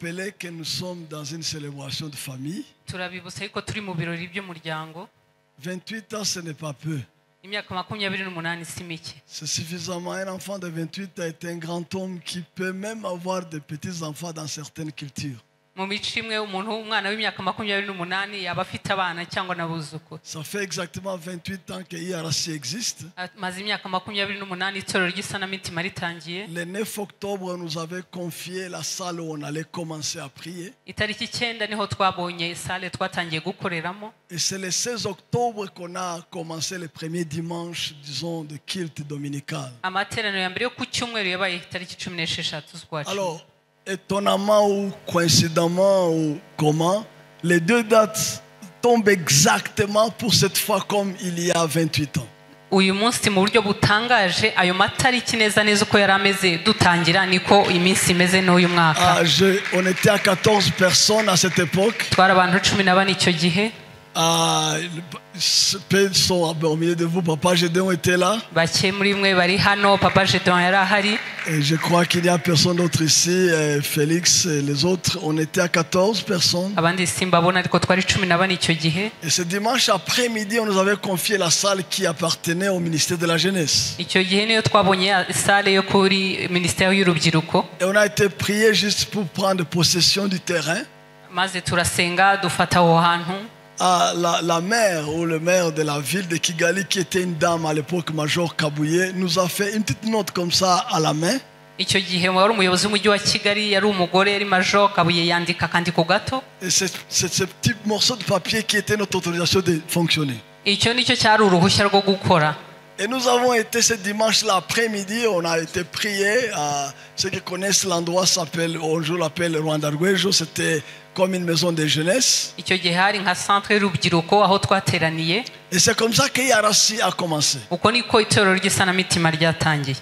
rappeler que nous sommes dans une célébration de famille. 28 ans, ce n'est pas peu. C'est suffisamment. Un enfant de 28 ans est un grand homme qui peut même avoir des petits-enfants dans certaines cultures. Ça fait exactement 28 ans que IRC existe. Le 9 octobre, nous avait confié la salle où on allait commencer à prier. Et c'est le 16 octobre qu'on a commencé le premier dimanche, disons, de culte dominical. Alors, étonnamment ou coïncidemment ou comment, les deux dates tombent exactement pour cette fois comme il y a 28 ans. On était à 14 personnes à cette époque. Sont au milieu de vous, Papa Gédéon était là. Et je crois qu'il n'y a personne d'autre ici, Félix et les autres. On était à 14 personnes. Et ce dimanche après-midi, on nous avait confié la salle qui appartenait au ministère de la Jeunesse. Et on a été prié juste pour prendre possession du terrain. La maire ou le maire de la ville de Kigali, qui était une dame à l'époque, Major Kabouye, nous a fait une petite note comme ça à la main. Et c'est ce petit morceau de papier qui était notre autorisation de fonctionner. Et nous avons été ce dimanche-là après-midi, on a été priés. Ceux qui connaissent l'endroit s'appelle, on l'appelle Rwanda-Rwejo, c'était comme une maison de jeunesse. Et c'est comme ça que Yarasi a commencé.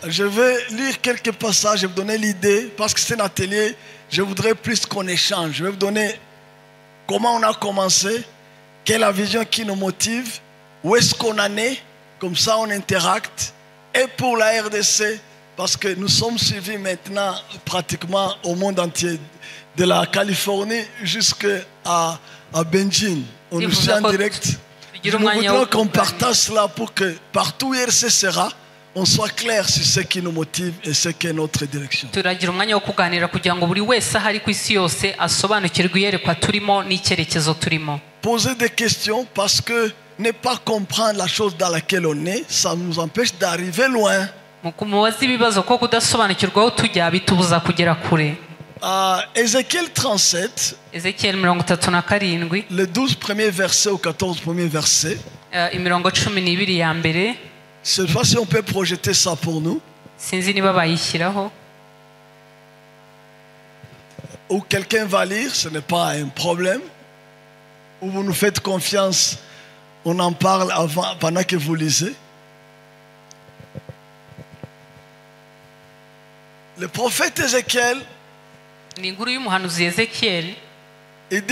Je vais lire quelques passages, je vais vous donner l'idée, parce que c'est un atelier, je voudrais plus qu'on échange. Je vais vous donner comment on a commencé, quelle est la vision qui nous motive, où est-ce qu'on en est, comme ça on interacte. Et pour la RDC, parce que nous sommes suivis maintenant pratiquement au monde entier, de la Californie jusqu'à Beijing. On nous suit en direct. Nous voudrions qu'on partage cela pour que partout où RC sera, on soit clair sur ce qui nous motive et ce qui est notre direction. Poser des questions parce que ne pas comprendre la chose dans laquelle on est, ça nous empêche d'arriver loin. Ézéchiel 37, les 12 premiers versets ou 14 premiers versets. Cette fois, si on peut projeter ça pour nous. Ou quelqu'un va lire, ce n'est pas un problème. Ou vous nous faites confiance, on en parle avant, pendant que vous lisez. Le prophète Ézéchiel, il dit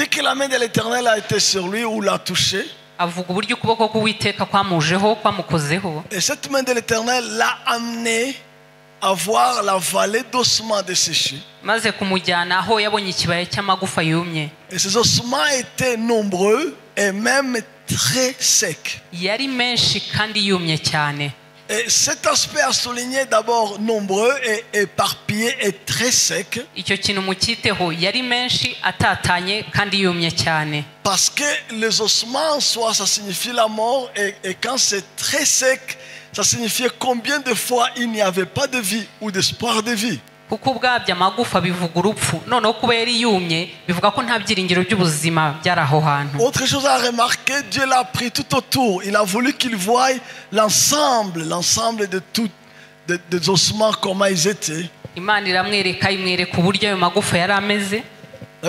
que la main de l'Éternel a été sur lui ou l'a touché. Et cette main de l'Éternel l'a amené à voir la vallée d'ossements desséchés. Et ces ossements étaient nombreux et même très secs. Et cet aspect a souligné d'abord nombreux et éparpillés et très secs. Parce que les ossements en soi, ça signifie la mort. Et quand c'est très sec, ça signifiait combien de fois il n'y avait pas de vie ou d'espoir de vie. Autre chose à remarquer, Dieu l'a pris tout autour. Il a voulu qu'il voie l'ensemble de tous des ossements, comment ils étaient. La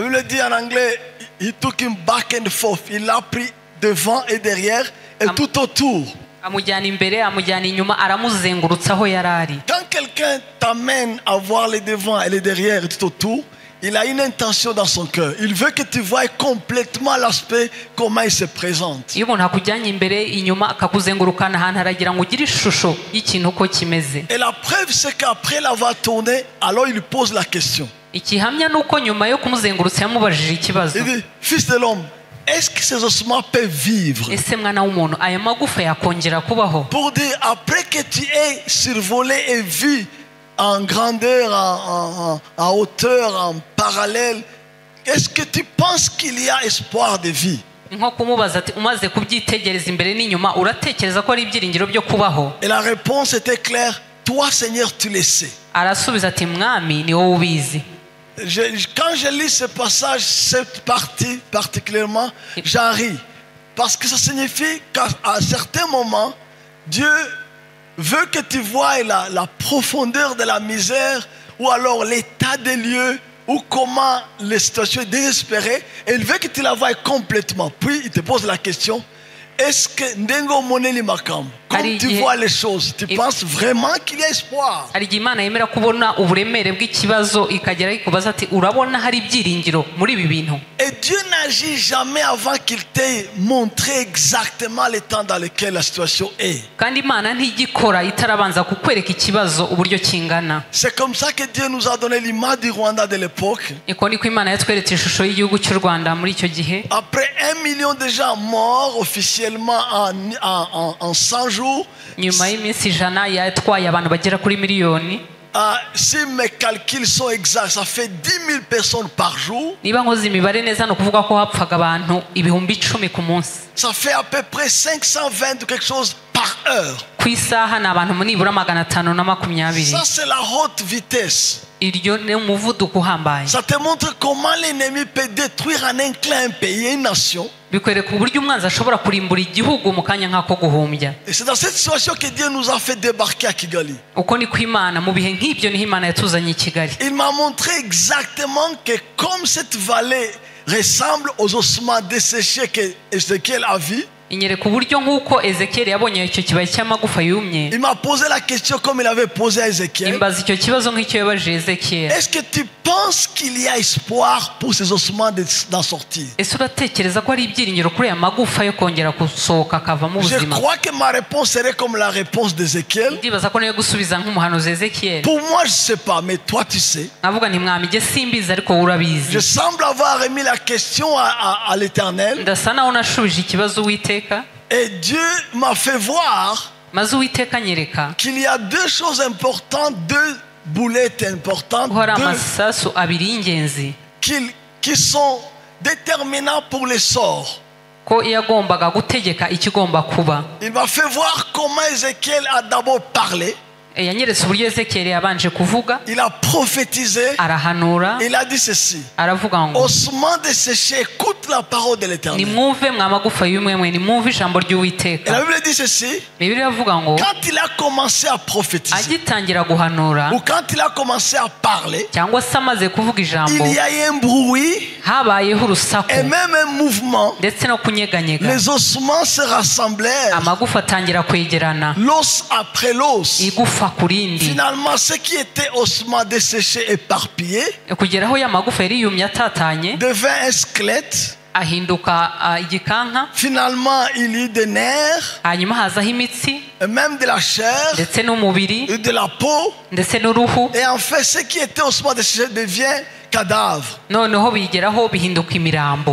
Bible dit en anglais, he took him back and forth. Il l'a pris devant et derrière et tout autour. Quand quelqu'un t'amène à voir les devants et les derrière et tout autour, il a une intention dans son cœur. Il veut que tu voies complètement l'aspect, comment il se présente. Et la preuve, c'est qu'après l'avoir tourné, alors il pose la question. ikihamya nuko nyuma yo kumuzengurutsa yamubajije ikibazo. Il dit, fils de l'homme, est-ce que ces ossements peuvent vivre? Ese mwana w'umuntu aya magufa yakongera kubaho? Pour dire, après que tu aies survolé et vu en grandeur, en hauteur, en parallèle, est-ce que tu penses qu'il y a espoir de vie? nko kumubaza ati umaze kubyitegereza imbere n'inyuma uratekereza ko ari ibyiringiro byo kubaho? Et la réponse était claire, toi Seigneur tu le sais. Arasubiza ati mwami ni wowe ubizi. Quand je lis ce passage, cette partie particulièrement, j'en ris. Parce que ça signifie qu'à certains moments, Dieu veut que tu vois la profondeur de la misère ou alors l'état des lieux ou comment les situations sont désespérées. Et il veut que tu la vois complètement. Puis il te pose la question, est-ce que Ndengo Moneli Makam, comme tu vois les choses, tu penses vraiment qu'il y a espoir? Hari igihe Imana yemera kubona uburemere bw'ikibazo ikagera ikubaza ati urabona hari ibyiringiro muri ibi bintu? Et Dieu n'agit jamais avant qu'il t'ait montré exactement le temps dans lequel la situation est. Kandi Imana ntigikora itarabanza kukwereka ikibazo uburyo kingana. C'est comme ça que Dieu nous a donné l'image du Rwanda de l'époque. Iko niko Imana yatweretse ishusho y'igihugu cy'u Rwanda muri icyo gihe. Après 1 million de gens morts officiellement en 100 jours. Nyuma y'iminsi 100 yatwaye abantu bagera kuri miliyoni. Si mes calculs sont exacts, ça fait 10 000 personnes par jour. Niba nkoze imibare neza no kuvuga ko hapfaga abantu ibihumbi 10 ku munsi. Ça fait à peu près 520 ou quelque chose par heure. Ku isaha ni abantu nibura 520. Ça c'est la haute vitesse. Iryo ni umuvuduko uhambaye. Ça te montre comment l'ennemi peut détruire en un clin pays, une nation. Bikwereka uburyo umwanzi ashobora kurimbura igihugu mu kanya nk'ako guhumbya. Et c'est dans cette situation que Dieu nous a fait débarquer à Kigali. Uko ni kw'Imana mu bihe nk'ibyo niho Imana yatuzanye i Kigali. Il m'a montré exactement que comme cette vallée ressemble aux ossements desséchés que Ézéchiel a vus, inyereka uburyo nk'uko Ezekiel yabonye icyo kibaya cy'amagufa yumye. Il m'a posé la question comme il avait posé à Ézéchiel. Imbaza icyo kibazo nk'icyo yabajije Ezekiel. Est-ce que tu penses qu'il y a espoir pour ces ossements d'en sortir? Ese uratekereza ko ari ibyiringiro kuri aya magufa yo kongera gusohoka akava mu buzima? Je crois que ma réponse serait comme la réponse d'Ézéchiel. Ndibaza ko niyo gusubiza nk'umuhanuzi Ezekiel. Pour moi je sais pas, mais toi tu sais. Navuga nti mwami je simbiza ariko urabizi. Je semble avoir remis la question à l'Éternel. Ndasa naho nashubije ikibazo Uwiteka. Et Dieu m'a fait voir qu'il y a deux choses importantes, deux boulettes importantes, qui sont déterminants pour les sorts. Il m'a fait voir comment Ézéchiel a d'abord parlé. Il a prophétisé. Il a dit ceci: ossements desséchés, écoute la parole de l'Éternel. Et la Bible dit ceci: quand il a commencé à prophétiser, ou quand il a commencé à parler, il y a eu un bruit et même un mouvement. Les ossements se rassemblèrent, l'os après l'os. Finalement, ce qui était ossements desséchés, éparpillés, devint un squelette. Finalement, il y eut des nerfs, et même de la chair, et de la peau. Et en fait, ce qui était ossements desséchés devient cadavre.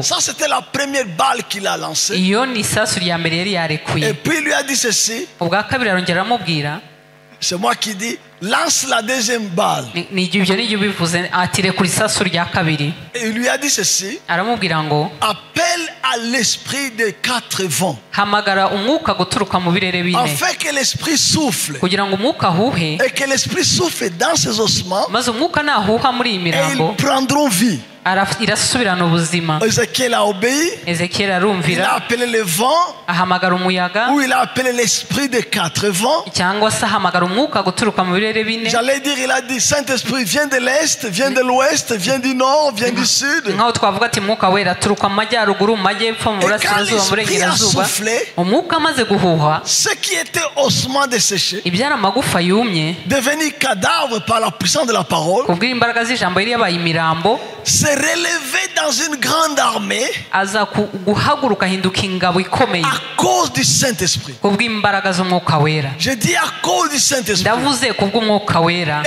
Ça, c'était la première balle qu'il a lancée. Et puis, il lui a dit ceci. C'est moi qui dis, lance la deuxième balle. Et il lui a dit ceci: appelle à l'esprit des 4 vents, afin que l'esprit souffle, et que l'esprit souffle dans ses ossements, et ils prendront vie. Ézéchiel a obéi. Il a appelé le vent, ou il a appelé l'esprit des 4 vents. J'allais dire, il a dit: Saint-Esprit, viens de l'Est, viens de l'Ouest, viens du Nord, viens du Sud. Et quand l'esprit a soufflé, ce qui était ossements desséchés, devenu cadavre par la puissance de la parole, s'est relevé dans une grande armée à cause du Saint-Esprit. Je dis à cause du Saint-Esprit.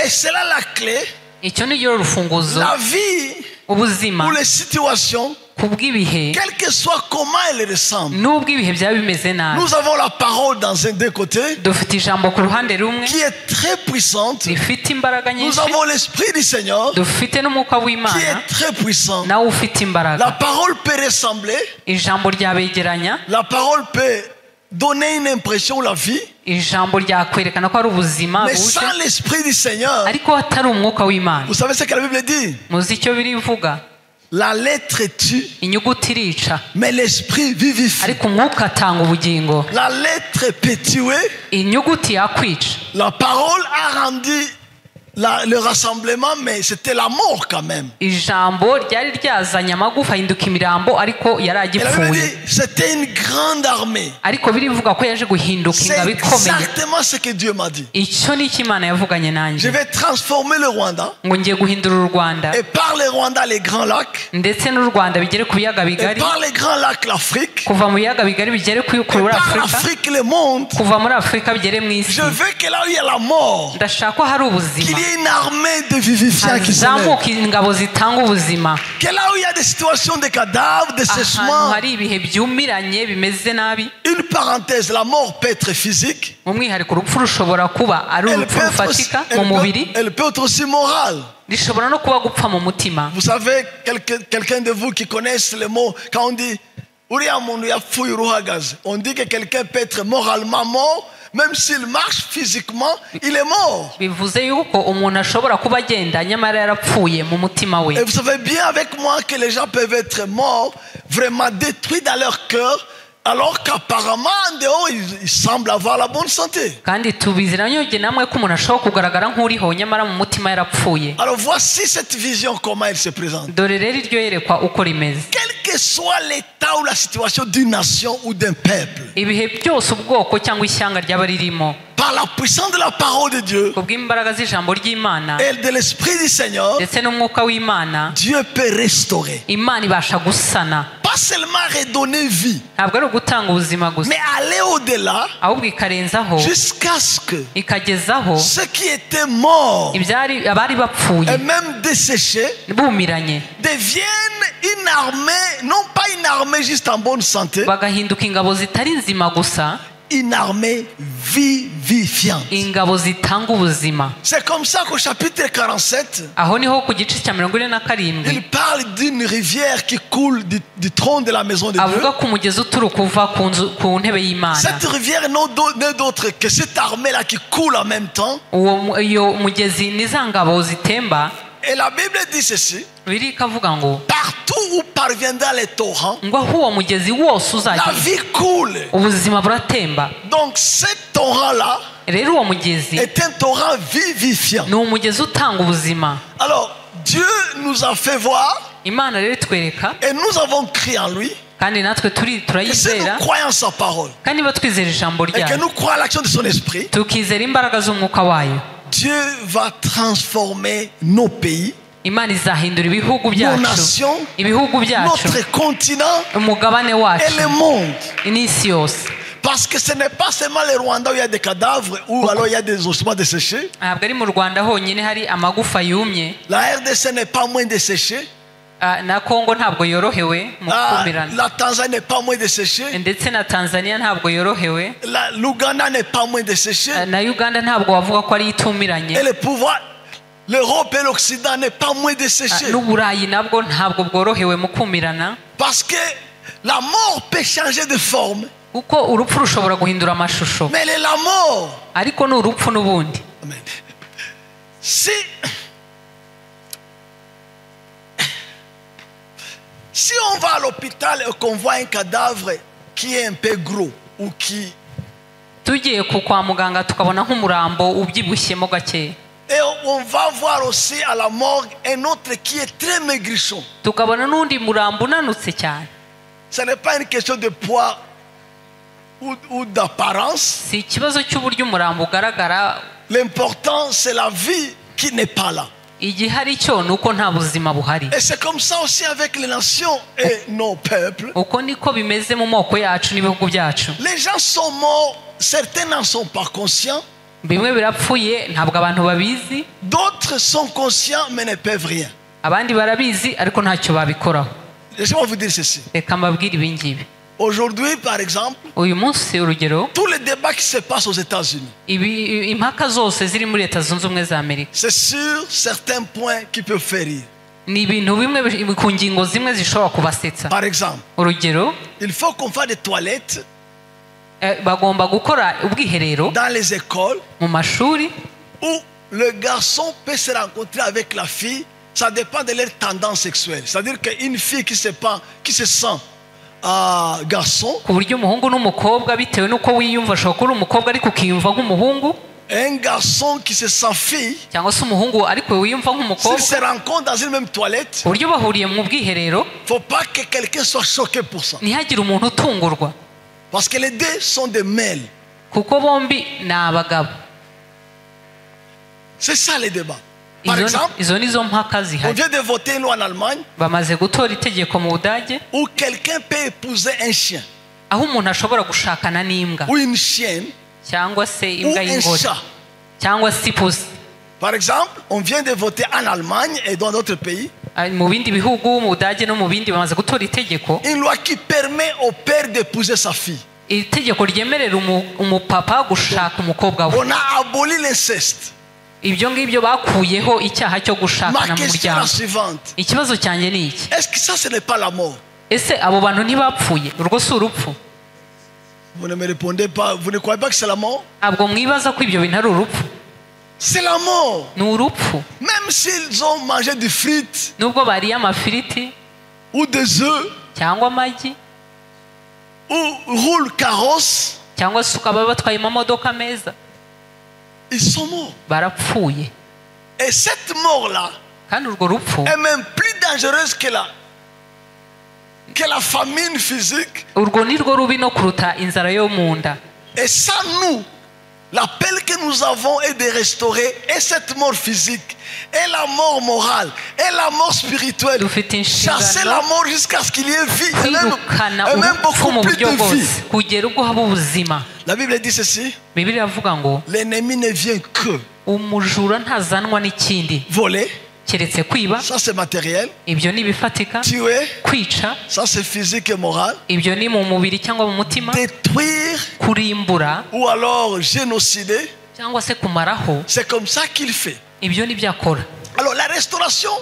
Et c'est là la clé. icyo ni ryo rufunguzo La vie ubuzima ou les situations, kubw'ibihe quel que soit comment elles ressemblent. n'ubwo ibihe byaba bimeze nabi Nous avons la parole dans un des côtés dufite ijambo ku ruhande rumwe qui est très puissante. rifite imbaraga Nous nyinshi avons l'Esprit du Seigneur dufite n'umwuka qui w'Imana est très puissant. nawe ufite La imbaraga parole peut ressembler, ijambo ryabegeranya la parole peut donner une impression, la vie, ijambo ryakwerekana ko ari ubuzima mais buje sans l'Esprit du Seigneur. ariko hatari umwuka w'Imana Vous savez ce que la Bible dit? muzi icyo birivuga La lettre tue, inyuguti irica mais l'Esprit vivifie. ariko umwuka atanga ubugingo La lettre peut tuer, inyuguti yakwica la parole a rendu le rassemblement, mais c'était la mort quand même. ijambo ryari ryazanye amagufa ahinduka imirambo ariko yari Et la Bible agipfuye dit, c'était une grande armée. ariko birivuga ko yaje guhinduka C'est ingabo ikomeye exactement ce que Dieu m'a dit. icyo ni cyo Imana yavuganye Je nanjye vais transformer le Rwanda, ngo ngiye guhindura u Rwanda et par le Rwanda, les grands lacs, ndetse n'u Rwanda bigere ku biyaga et bigari par les grands lacs, l'Afrique, kuva mu biyaga bigari bigere et kuri par Afurika l'Afrique, le monde. kuva muri Afurika bigere mu isi Je veux que là où il y a la mort, ndashaka ko hari qu'il ubuzima y ait une armée de vivifiants qui se lève. hazamuka ingabo zitanga ubuzima Que là où il y a des situations de cadavres, de ahantu séchements, hari ibihe byumiranye bimeze nabi une parenthèse, la mort peut être physique, mu mwihariko urupfu rushobora kuba ari elle urupfu peut être, rufatika mu mubiri elle peut être aussi morale. rishobora no kuba gupfa mu mutima Vous savez, quelqu'un de vous qui connaisse le mot, quand on dit uriya muntu yapfuye uruhagaze, on dit que quelqu'un peut être moralement mort, même s'il marche physiquement, il est mort. bivuze yuko umuntu ashobora kuba agenda nyamara yarapfuye mu mutima we Et vous savez bien avec moi que les gens peuvent être morts, vraiment détruits dans leur cœur, alors qu'apparemment en dehors ils semblent avoir la bonne santé. kandi tubiziranye namwe ko umuntu ashobora kugaragara nk'uriho nyamara mu mutima yarapfuye Alors voici cette vision, comment elle se présente. dore rero iryo yerekwa uko rimeze Quel que soit l'état ou la situation d'une nation ou d'un peuple, ibihe byose ubwoko cyangwa ishyanga ryaba ririmo par la puissance de la parole de Dieu kubw'imbaraga z'ijambo ry'Imana et de l'Esprit du Seigneur, ndetse n'umwuka w'Imana Dieu peut restaurer. Imana ibasha gusana Pas seulement redonner vie, ntabwo ari ugutanga ubuzima gusa mais aller au-delà ahubwo ikarenzaho jusqu'à ce que ikagezaho ceux qui étaient morts abari bapfuye et même desséchés bumiranye deviennent une armée, non pas une armée juste en bonne santé, bagahinduka ingabo zitari nzima gusa une armée vivifiante. ingabo zitanga ubuzima C'est comme ça qu'au chapitre 47, aho niho ku gice cya 47 il parle d'une rivière qui coule du trône de la maison de Dieu. avuga ko umugezi uturuka uva ku ntebe y'Imana Cette rivière n'est d'autre que cette armée-là qui coule en même temps. iyo mugezi ni za ngabo zitemba Et la Bible dit ceci, biri kavuga ngo partout où parviendra les torrents, ngo aho uwo mugezi wose la uzajya vie coule. ubuzima buratemba Donc ce torrent-là rero uwo mugezi est un torrent vivifiant. ni umugezi utanga ubuzima Alors, Dieu nous a fait voir Imana rero itwereka et nous avons crié en lui. kandi natwe Et si turayizera nous croyons en sa parole kandi niba twizera ijambo et que ryayo nous croyons à l'action de son esprit, tukizera imbaraga z'umwuka wayo Dieu va transformer nos pays, Imana izahindura ibihugu nos byacu nations, ibihugu byacu notre continent umugabane et wacu le monde. n'isi yose Parce que ce n'est pas seulement le Rwanda où il y a des cadavres ou alors il y a des ossements desséchés. ntabwo ari mu Rwanda honyine hari amagufa yumye La RDC n'est pas moins desséchée. na Kongo ntabwo yorohewe mu kumirana La Tanzanie n'est pas moins desséchée. ndetse na Tanzania ntabwo yorohewe L'Ouganda n'est pas moins desséchée. na Uganda ntabwo wavuga ko ari itumiranye Et le pouvoir, l'Europe et l'Occident n'est pas moins desséché. n'Uburayi nabwo ntabwo bworohewe mu kumirana Parce que la mort peut changer de forme. kuko urupfu rushobora guhindura amashusho Mais elle est la mort. ariko ni urupfu n'ubundi Amen. Si on va à l'hôpital et qu'on voit un cadavre qui est un peu gros ou qui... tugiye kwa muganga tukabona nk'umurambo ubyibushyemo gakeya Et on va voir aussi à la morgue un autre qui est très maigrichon. tukabona n'undi murambo unanutse cyane Ce n'est pas une question de poids ou d'apparence. si ikibazo cy'uburyo umurambo ugaragara L'important c'est la vie qui n'est pas là. igihari cyo ni uko nta buzima buhari Et c'est comme ça aussi avec les nations et nos peuples. uko niko bimeze mu moko yacu n'ibihugu byacu Les gens sont morts, certains n'en sont pas conscients. bimwe birapfuye ntabwo abantu babizi, D'autres sont conscients mais ne peuvent rien. abandi barabizi ariko ntacyo babikoraho. Laissez-moi vous dire ceci. Reka mbabwire ibi ngibi. Aujourd'hui, par exemple, Uyu munsi urugero, tous les débats qui se passent aux États-Unis, impaka zose ziri muri Leta Zunze Ubumwe za Amerika c'est sur certains points qui peuvent faire rire. ni ibintu bimwe ku ngingo zimwe zishobora kubasetsa. Par exemple, Urugero, il faut qu'on fasse des toilettes bagomba gukora ubwiherero dans les écoles mu mashuri où le garçon peut se rencontrer avec la fille. Ça dépend de leur tendance sexuelle. C'est-à-dire qu'une fille qui se sent garçon, ku buryo umuhungu n'umukobwa bitewe n'uko wiyumva, ashobora kuba uri umukobwa ariko ukiyumva nk'umuhungu, un garçon qui se sent fille, cyangwa se umuhungu ariko wiyumva s'ils nk'umukobwa, se rencontrent dans une même toilette, ku buryo bahuriye mu bwiherero faut pas que quelqu'un soit choqué pour ça. ntihagire umuntu utungurwa, Parce que les deux sont des mâles. kuko bombi ni abagabo. C'est ça le débat. Par exemple, Izo nizo mpaka on zihari. vient de voter une loi en Allemagne Bamaze gutora itegeko mu Budage où quelqu'un peut épouser un chien aho umuntu ashobora gushakana n'imbwa ou une chienne cyangwa se ou imbwa un y'ingore chat. cyangwa se ipusi. Par exemple, on vient de voter en Allemagne et dans d'autres pays Mu bindi bihugu, mu Budage no mu bindi, bamaze gutora itegeko, une loi qui permet au père d'épouser sa fille. itegeko ryemerera umupapa gushaka umukobwa we. On a aboli l'inceste. Ibyo ngibyo bakuyeho icyaha cyo gushakana Ma mu question est la muryango. suivante. Ikibazo cyanjye ni iki: Est-ce que ça, ce n'est pas la mort? ese abo bantu ntibapfuye? Urwo si urupfu? Vous ne me répondez pas. Vous ne croyez pas que c'est la mort? Ntabwo mwibaza ko ibyo bintu ari urupfu? C'est la mort. Ni urupfu. Même s'ils ont mangé des frites Nubwo bariye amafiriti ou des œufs cyangwa amagi ou roulent carrosse, cyangwa se ukaba batwaye amamodoka meza, ils sont morts. barapfuye. Et cette mort-là Kandi urwo rupfu est même plus dangereuse que la famine physique. urwo ni rwo rubi no kuruta inzara yo mu nda. Et ça, nous, l'appel que nous avons est de restaurer et cette mort physique, et la mort morale, et la mort spirituelle. Dufite Chasser la inshingano mort jusqu'à ce qu'il y ait vie, et kwirukana même urupfu mu beaucoup plus buryo de bwose vie. kugera ubwo haba ubuzima. La Bible dit ceci, Bibiliya iravuga ngo l'ennemi ne vient que umujura ntazanwa n'ikindi voler, keretse kwiba. ça c'est matériel, Ibyo ni ibifatika. tuer, Kwica, ça c'est physique et moral, ibyo ni mu mubiri cyangwa mu mutima. détruire Kurimbura ou alors génocider, cyangwa se kumaraho, c'est comme ça qu'il fait. ibyo ni byo akora. Alors la restauration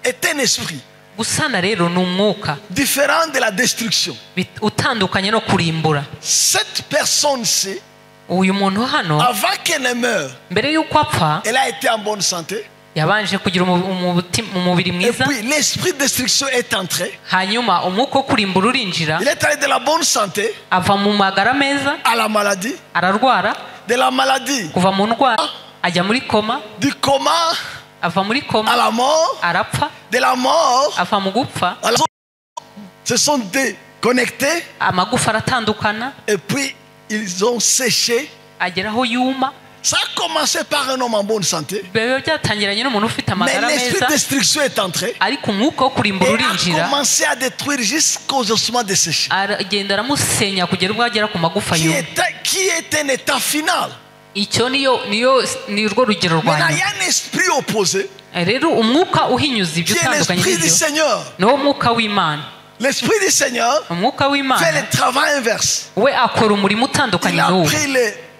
est un esprit Gusana rero ni umwuka différent de la destruction. utandukanye no kurimbura. Cette personne-ci, Uyu muntu hano avant qu'elle ne meure, mbere y'uko apfa elle a été en bonne santé. yabanje kugira umubiri Et mwiza, puis l'esprit de destruction est entré. hanyuma umwuka wo kurimbura urinjira, Il est allé de la bonne santé ava mu magara meza, à la maladie, ararwara, de la maladie, kuva mu ndwara ajya muri koma, du coma ava muri à koma la mort, arapfa, de la mort ava mu gupfa, à la se sont déconnectés amagufa aratandukana, et puis ils ont séché. agera aho yuma. Ça a commencé par un homme en bonne santé, Biba byatangiranye n'umuntu ufite mais amagara l'esprit meza, de destruction est entré ariko umwuka wo kurimbura et urinjira, a commencé à détruire jusqu'aux ossements desséchés, aragenda aramusenya kugera ubwo agera ku magufa qui yuma. est un état final. Icyo ni rwo rugero rwa Maintenant, il y nyuma. a un esprit opposé Rero umwuka uhinyuza ibyo qui est utandukanye l'esprit du n'ibyo Seigneur. ni wo mwuka w'Imana. L'esprit du Seigneur Umwuka fait w'Imana le travail inverse. we akora umurimo Il utandukanye a n'uwo. pris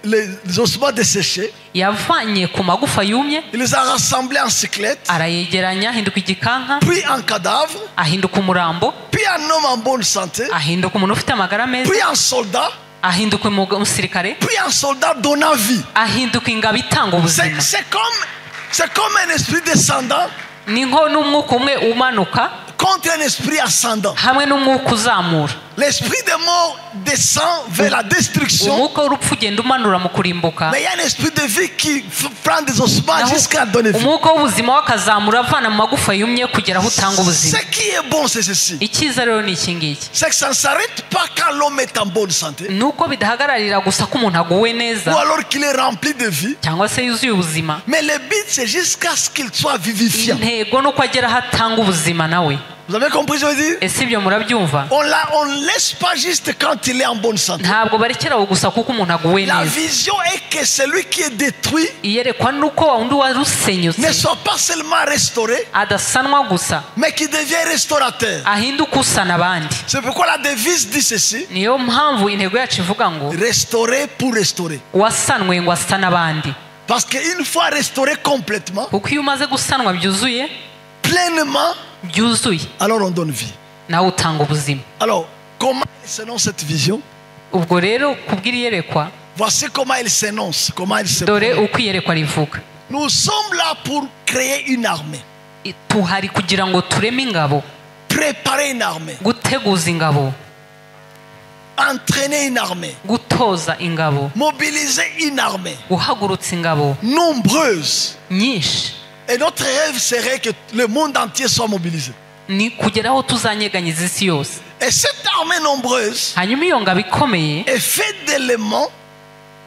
les ossements desséchés, Yavanye ku magufa yumye, il les a rassemblés en cyclettes, arayegeranya ahinduka igikanka, puis en cadavre, ahinduka umurambo, puis en homme en bonne santé, ahinduka umuntu ufite amagara meza, puis en soldat, ahinduka umusirikare, puis en soldat donnant vie. ahinduka ingabo itanga ubuzima. C'est comme un esprit descendant Ni nko n'umwuka umwe umanuka contre un esprit ascendant. hamwe n'umwuka uzamura. L'esprit de mort descend vers la destruction, Umwuka w'urupfu ugenda umanura mu kurimbuka, mais il y a un esprit de vie qui prend des ossements naho jusqu'à donner vie. umwuka w'ubuzima wakazamura avana mu magufa yumye kugera aho utanga Ce ubuzima. qui est bon, c'est ceci. Icyiza rero ni iki ngiki, C'est que ça ne s'arrête pas quand l'homme est en bonne santé, ni uko bidahagararira gusa ko umuntu aguwe neza ou alors qu'il est rempli de vie, cyangwa se yuzuye ubuzima. mais le but c'est jusqu'à ce qu'il soit vivifiant. Intego ni uko agera aho atanga ubuzima nawe. Vous avez compris ce que je veux dire? ese ibyo murabyumva? On ne laisse pas juste quand il est en bonne santé. ntabwo barekeraho gusa kuko umuntu aguwe La neza. vision est que celui qui est détruit iyerekwa nuko wa wundi ne warusenyutse soit pas seulement restauré, adasanwa gusa, mais qui devient restaurateur. ahinduka usana abandi. C'est pourquoi la devise dit ceci: niyo mpamvu intego yacu ivuga ngo restaurer pour restaurer. uwasanwe ngo asane abandi. Parce qu'une fois restauré complètement, kuko iyo umaze gusanwa byuzuye pleinement, byuzuye, alors on donne vie. nawe utanga ubuzima. Alors, comment il s'énonce cette vision? ubwo rero kubw'iyerekwa, Voici comment il s'énonce, comment il se dore prononce. uko iyerekwa rivuga. Nous sommes là pour créer une armée, tuhari kugira ngo tureme ingabo, préparer une armée, guteguza ingabo, entraîner une armée, gutoza ingabo, mobiliser une armée guhagurutsa ingabo nombreuse. nyinshi. Et notre rêve serait que le monde entier soit mobilisé. ni kugera aho tuzanyeganyiza isi yose. Et cette armée nombreuse hanyuma iyo ngabo ikomeye est faite d'éléments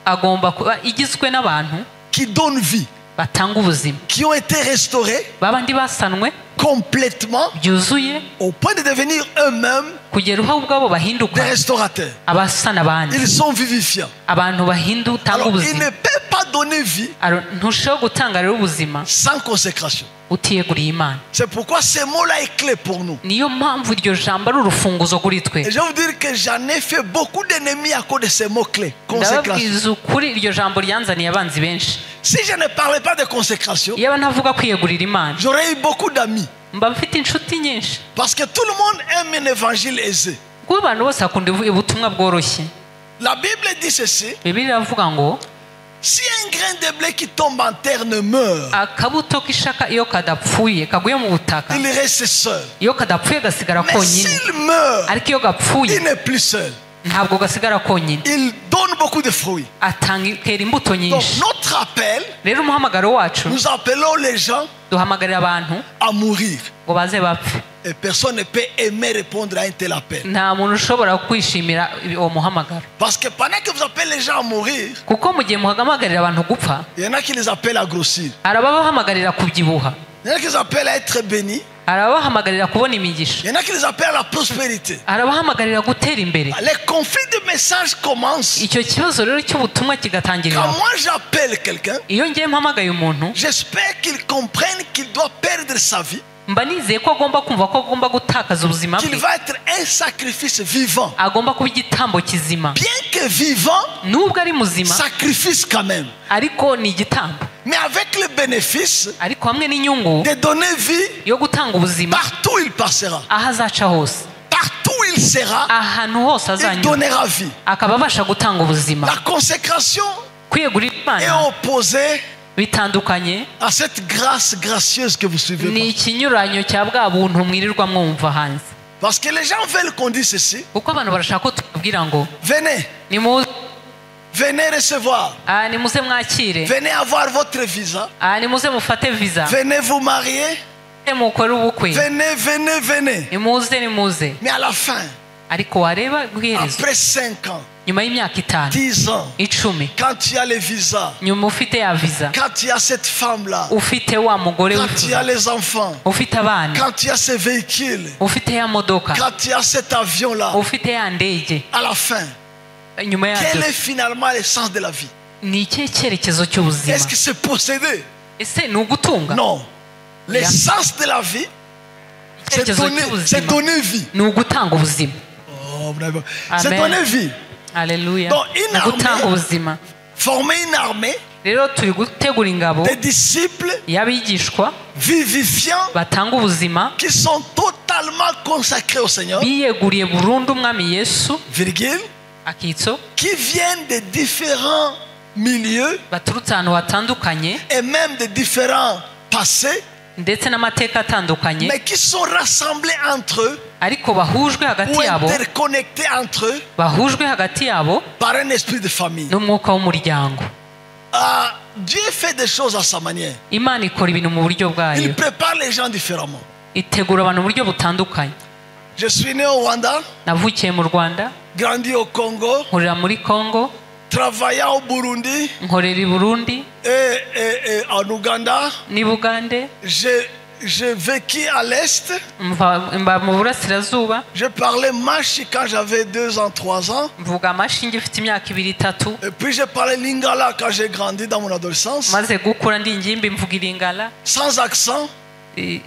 agomba kuba igizwe n'abantu qui donnent vie, batanga ubuzima, qui ont été restaurés babandi basanwe complètement byuzuye au point de devenir eux-mêmes kugera aho ubwabo des bahinduka restaurateurs. abasana abandi, Ils sont vivifiants. abantu batanga Alors, ils ubuzima. ne peuvent pas donner vie ntushobora gutanga rero ubuzima sans consécration. utiyeguriye Imana. C'est pourquoi ce mot-là est clé pour nous. niyo mpamvu iryo jambo ari urufunguzo kuri twe. Et je vais vous dire que j'en ai fait beaucoup d'ennemis à cause de ces mots clés. Consécration. ndababwiza ukuri iryo jambo ryanzaniye abanzi benshi. Si je ne parlais pas de consécration, iyo ntavuga kwiyegurira Imana, j'aurais eu beaucoup d'amis. mba mfite inshuti nyinshi. Parce que tout le monde aime un évangile aisé. kuko abantu bose bakunda ubutumwa bworoshye. La Bible dit ceci: Bibiliya iravuga ngo si un grain de blé qui tombe en terre ne meurt, akabuto k'ishaka iyo kadapfuye kaguye mu butaka, il reste seul. iyo kadapfuye gasigara Mais konyine. s'il meurt, ariko iyo gapfuye il n'est plus seul. ntabwo gasigara konyine, Il donne beaucoup de fruits. kera imbuto Donc nyinshi. notre appel, rero umuhamagaro wacu nous appelons les gens duhamagarira abantu à mourir. ngo baze bapfe. Et personne ne peut aimer répondre à un tel appel. nta muntu ushobora kwishimira uwo muhamagaro, Parce que pendant que vous appelez les gens à mourir, kuko mu gihe muhamagarira abantu gupfa, il y en a qui les appellent à grossir. hari ababahamagarira kubyibuha, Il y en a qui les appellent à être bénis. hari ababahamagarira kubona imigisha, Il y en a qui les appellent à la prospérité. hari abahamagarira gutera imbere. Les conflits de messages commencent. icyo kibazo rero cy'ubutumwa kigatangirira Quand aho. moi j'appelle quelqu'un, iyo ngiye mpamagaye umuntu, j'espère qu'il comprenne qu'il doit perdre sa vie, mba nizeye ko agomba kumva ko agomba gutakaza ubuzima qu'il bwe, va être un sacrifice vivant. agomba kuba igitambo kizima. Bien que vivant, nubwo ari muzima sacrifice quand même. ariko ni igitambo. Mais avec le bénéfice ariko hamwe n'inyungu de donner vie, yo gutanga ubuzima, partout il passera. aho azaca hose, Partout il sera, ahantu hose il azanyura donnera vie. akaba abasha gutanga ubuzima. La consécration kwiyegurira est Imana opposée bitandukanye à cette grâce gracieuse que vous suivez ni pas. ikinyuranyo cya bwa buntu mwirirwa mwumva hanze. Parce que les gens veulent qu'on dise ceci: kuko abantu barashaka ko tubabwira ngo venez, nimuze venez recevoir, nimuze mwakire, venez avoir votre visa, nimuze mufate visa, venez vous marier, mukore ubukwe, venez, venez, venez. nimuze. Mais à la fin, ariko wareba guherezo après 5 ans, nyuma y'imyaka 5 10 ans, 10, quand tu as les visas, nyuma ufite ya visa, quand tu as cette femme-là, ufite wa mugore quand tu as wifuza, les enfants, ufite abana, quand tu as ce véhicule, ufite ya modoka, quand tu as cet avion-là, ufite ya ndege, à la fin, nyuma quel yabyo est finalement l'essence de la vie? ni ikihe cyerekezo cy'ubuzima? Est-ce que c'est posséder? ese ni ugutunga? Non. L'essence de la vie, c'est icyerekezo donner cy'ubuzima vie. ni ugutanga ubuzima. Oh, bravo. C'est Amen. donner vie. Haleluya. Donc, une Ni ugutanga armée, ubuzima. former une armée rero turi gutegura ingabo de disciples y'abigishwa vivifiants batanga ubuzima, qui sont totalement consacrés au Seigneur, biyeguriye burundu umwami Yesu, virgule, akitso, qui viennent de différents milieux baturutse ahantu hatandukanye et même de différents passés, ndetse n'amateka atandukanye, mais qui sont rassemblés entre eux ariko bahujwe hagati ou yabo, interconnectés entre eux bahujwe hagati yabo par un esprit de famille. n'umwuka w'umuryango. Dieu fait des choses à sa manière. Imana ikora ibintu mu buryo Il bwayo, prépare les gens différemment. itegura abantu mu buryo butandukanye. Je suis né au Rwanda, Navukiye mu Rwanda, grandi au Congo, nkorera muri Congo, travaillé au Burundi nkorera i Burundi et en Ouganda. n'i Bugande, j'ai vécu à l'Est. mba mu burasirazuba Je parlais Mashi quand j'avais 2 ans, 3 ans. mvuga amashi ngifite imyaka 2-3 Et puis je parlais Lingala quand j'ai grandi dans mon adolescence. maze gukura ndi ingimbi mvuga iringala Sans accent.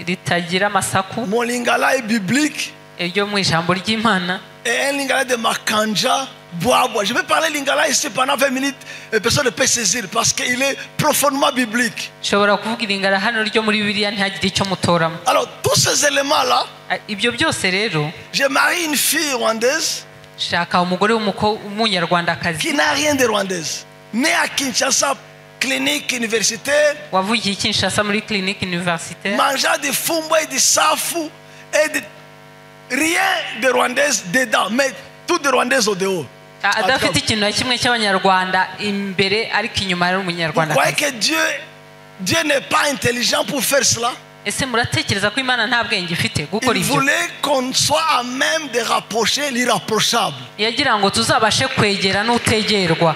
ritagira amasaku Mon Lingala est biblique. iryo mu ijambo ry'Imana Et un Lingala de Makanja, Bois. Je vais parler Lingala ici pendant 20 minutes et personne ne peut saisir parce qu'il est profondément biblique. nshobora kuvuga iringala hano ryo muri Bibiliya ntihagire icyo mutoramo. Alors tous ces éléments-là, ibyo byose rero j'ai marié une fille rwandaise shaka umugore w'umunyarwandakazi qui n'a rien de rwandaise. Née à Kinshasa, clinique universitaire, wavugiye i Kinshasa muri clinique universitaire, mangeant des fumbo et des safu et de... rien de rwandaise dedans, mais tout de rwandaise au dehors. adafite ikintu na kimwe cy'abanyarwanda imbere ariko inyuma ari Vous croyez umunyarwandakazi. que Dieu n'est pas intelligent pour faire cela? Ese muratekereza ko Imana nta bwenge ifite gukora Il ibyo? voulait qu'on soit à même de rapprocher l'irrapprochable. yagira ngo tuzabashe kwegera n'utegerwa.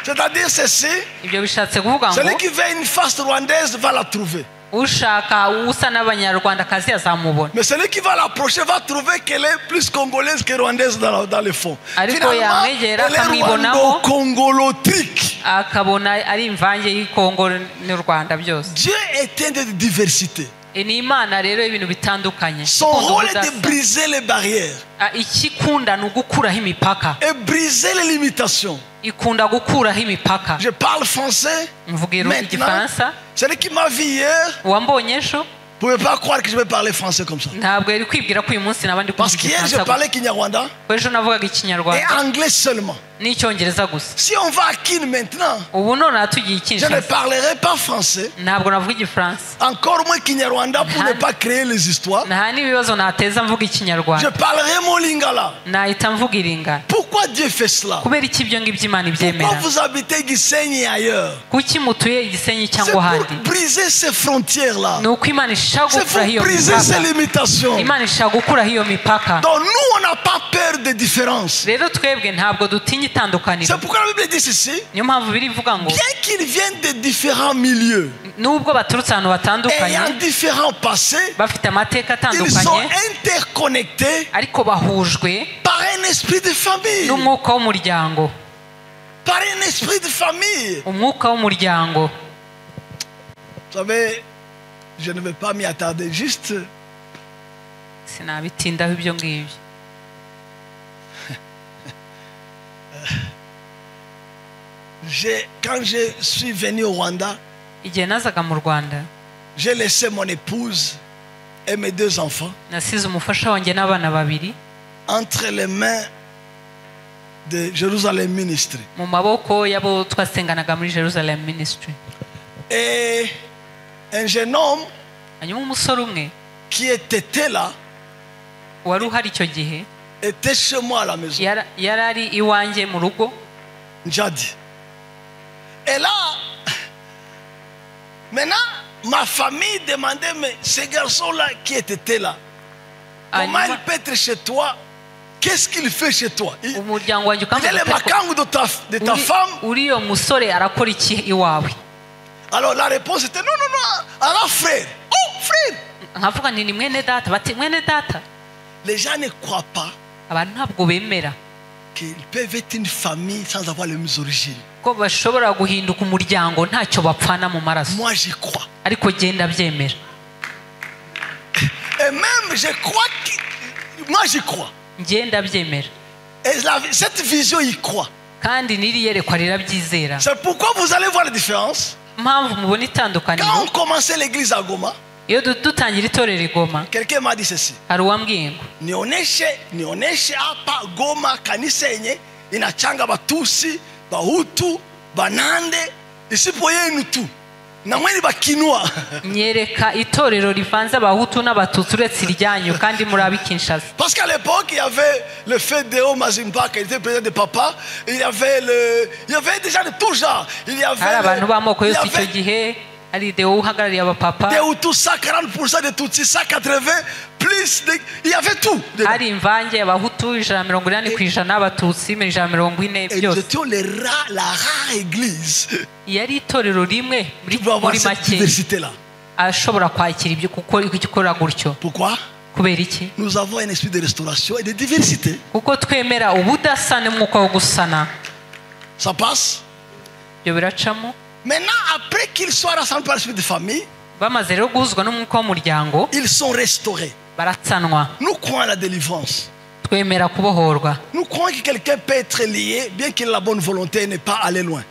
C'est-à-dire ceci, ibyo bishatse kuvuga ngo celui qui veut une face rwandaise va la trouver. ushaka usa n'abanyarwandakazi azamubona, Mais celui qui va l'approcher va trouver qu'elle est plus congolaise que rwandaise dans le fond. Ariko Finalement, elle yamwegera est akamwibonamo rwando-congolotrique. akabona ari imvange y'Ikongo n'u Rwanda byose. Dieu est un de diversité. ni Imana rero ibintu bitandukanye. Son rôle est de briser les barrières ikikunda ni ugukuraho imipaka, et briser les limitations. ikunda gukuraho imipaka. Je parle français. mvugira Maintenant, igifaransa. celui qui m'a vu hier, wambonye ejo vous ne pouvez pas croire que je vais parler français comme ça. ntabwo yari kwibwira ko uyu munsi nabandi Parce kuvuga qu'hier, je igifaransa parlais Kinyarwanda gusa. ejo navugaga et ikinyarwanda anglais seulement. n'icyongereza gusa. Si on va à Kin maintenant, ubu none tugiye i je ne Kinshasa parlerai pas français, ntabwo navuga igifaransa, encore moins Kinyarwanda pour ne pas créer les histoires. nta n'ibibazo nateza mvuga Je ikinyarwanda, parlerai mon lingala. nahita mvuga iringana. Pourquoi Dieu fait cela? kubera iki ibyo ngibyo Imana Pourquoi ibyemera? vous habitez Gisenyi et ailleurs? kuki mutuye Igisenyi C'est cyangwa pour ahandi? briser ces frontières-là. ni uko Imana ishaka C'est gukuraho pour iyo briser ces mipaka. limitations. Imana ishaka gukuraho iyo mipaka. Donc nous, on n'a pas peur des différences. rero twebwe ntabwo dutinya itandukaniro. C'est pourquoi la Bible dit ceci. niyo mpamvu birivuga ngo Bien qu'ils viennent de différents milieux, nubwo baturutse ahantu batandukanye ayant différents passés, bafite amateka ils sont atandukanye interconnectés ariko bahujwe par un esprit de famille. n'umwuka w'umuryango. Par un esprit de famille. umwuka w'umuryango. Vous savez, je ne vais pas m'y attarder, juste sinabitindaho ibyo ngibyo. quand je suis venu au Rwanda, igihe nazaga mu Rwanda j'ai laissé mon épouse et mes 2 enfants nasize umufasha wanjye n'abana babiri entre les mains de Jerusalem Ministry. mu maboko y'abo twasenganaga muri Jerusalem Ministry. Et un jeune homme hanyuma umusore umwe qui était là wari uhari icyo gihe était chez moi à la maison. yari ari iwanjye mu rugo. Njadi. Et là, maintenant, ma famille demandait, mais ce garçon-là qui était là, comment il peut être chez toi? Qu'est-ce qu'il fait chez toi? Il umuryango wanjye est le makangu de ta femme. uriyo musore arakora iki iwawe? Alors la réponse était non, non, non. Alors frère, oh frère. nkavuga nti ni mwene data. bati mwene data. Les gens ne croient pas abantu ntabwo bemera qu'ils peuvent être une famille sans avoir les mêmes origines. ko bashobora guhinduka umuryango ntacyo bapfana mu maraso. Moi j'y crois. ariko genda byemera. Et même je crois que moi j'y crois. ngenda byemera. Et cette vision y croit. kandi n'iri yerekwa rirabyizera. C'est pourquoi vous allez voir la différence. mpamvu mubona Quand itandukaniro on commençait l'église à Goma, iyo dutangira itorero i Goma quelqu'un m'a dit ceci. hari uwambwiye ngo Nionyeshe hapa Goma kanisa yenye inachanga Batusi, Bahutu, Banande, isipo yenu tu. Na mweni bakinua. nyereka itorero rivanze abahutu n'abatutsi uretse iryanyu kandi muri ab'i Kinshasa. Parce qu'à l'époque, il y avait le fait Deo Mazimba qui était président de Papa, il y avait des gens de tout genre. Il y hari avait abantu b'amoko yose icyo gihe. hari Deo uhagarariye abapapa. des Hutus, ça 40% de Tutsis, ça 80%, plus il y avait tout. hari imvange abahutu 180% abatutsi 140 Et nous byose. étions la rare église yari itorero rimwe qui va avoir muri cette make diversité-là. ashobora kwakira ibyo kuko ikora gutyo. Pourquoi? Kubera iki? Nous avons un esprit de restauration et de diversité. Kuko twemera ubudasa n'umwuka wo gusana. Ça passe? Ibyo biracamo. Maintenant, après qu'ils soient rassemblés par l'esprit de famille, bamaze rero guhuzwa n'umwuka w'umuryango, ils sont restaurés. baratsanwa. Nous croyons à la délivrance. Twemera kubohorwa. Nous croyons que quelqu'un peut être lié, bien qu'il ait la bonne volonté et ne pas aller loin.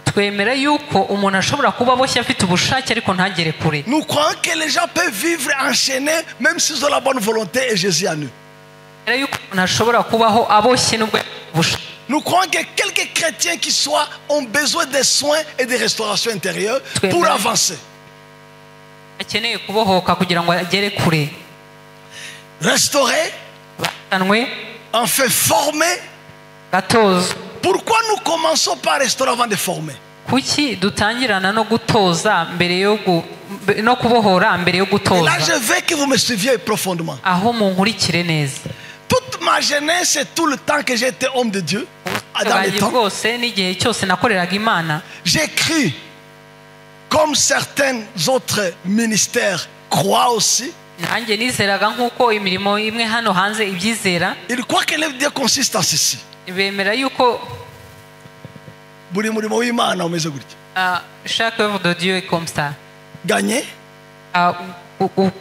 Twemera yuko umuntu ashobora kuba aboshye afite ubushake ariko ntagere kure. Nous croyons que les gens peuvent vivre enchaînés, même s'ils ont la bonne volonté et Jésus en eux. Yuko umuntu ashobora kubaho aboshye n'ubwo bushake. Nous croyons que quelques chrétiens qui soient ont besoin de soins et de restauration intérieure pour avancer. Akeneye kubohoka kugira ngo agere kure. Restaurer, batanwe, enfin former. gatoza. Pourquoi nous commençons par restaurer avant de former? Kuki dutangirana no gutoza mbere yo no kubohora mbere yo Et gutoza? là, je veux que vous me suiviez profondément. Aho munkurikire neza. Toute ma jeunesse et tout le temps que j'étais homme de Dieu, dans les temps, bwose n'igihe cyose nakoreraga Imana, j'ai cru, comme certains autres ministères croient aussi, nanjye nizeraga nk'uko imirimo imwe hano hanze ibyizera. il croit que l'œuvre de Dieu consiste en ceci. Bemera yuko Buri murimo w'Imana umeze gutya. chaque œuvre de Dieu est comme ça. Gagner,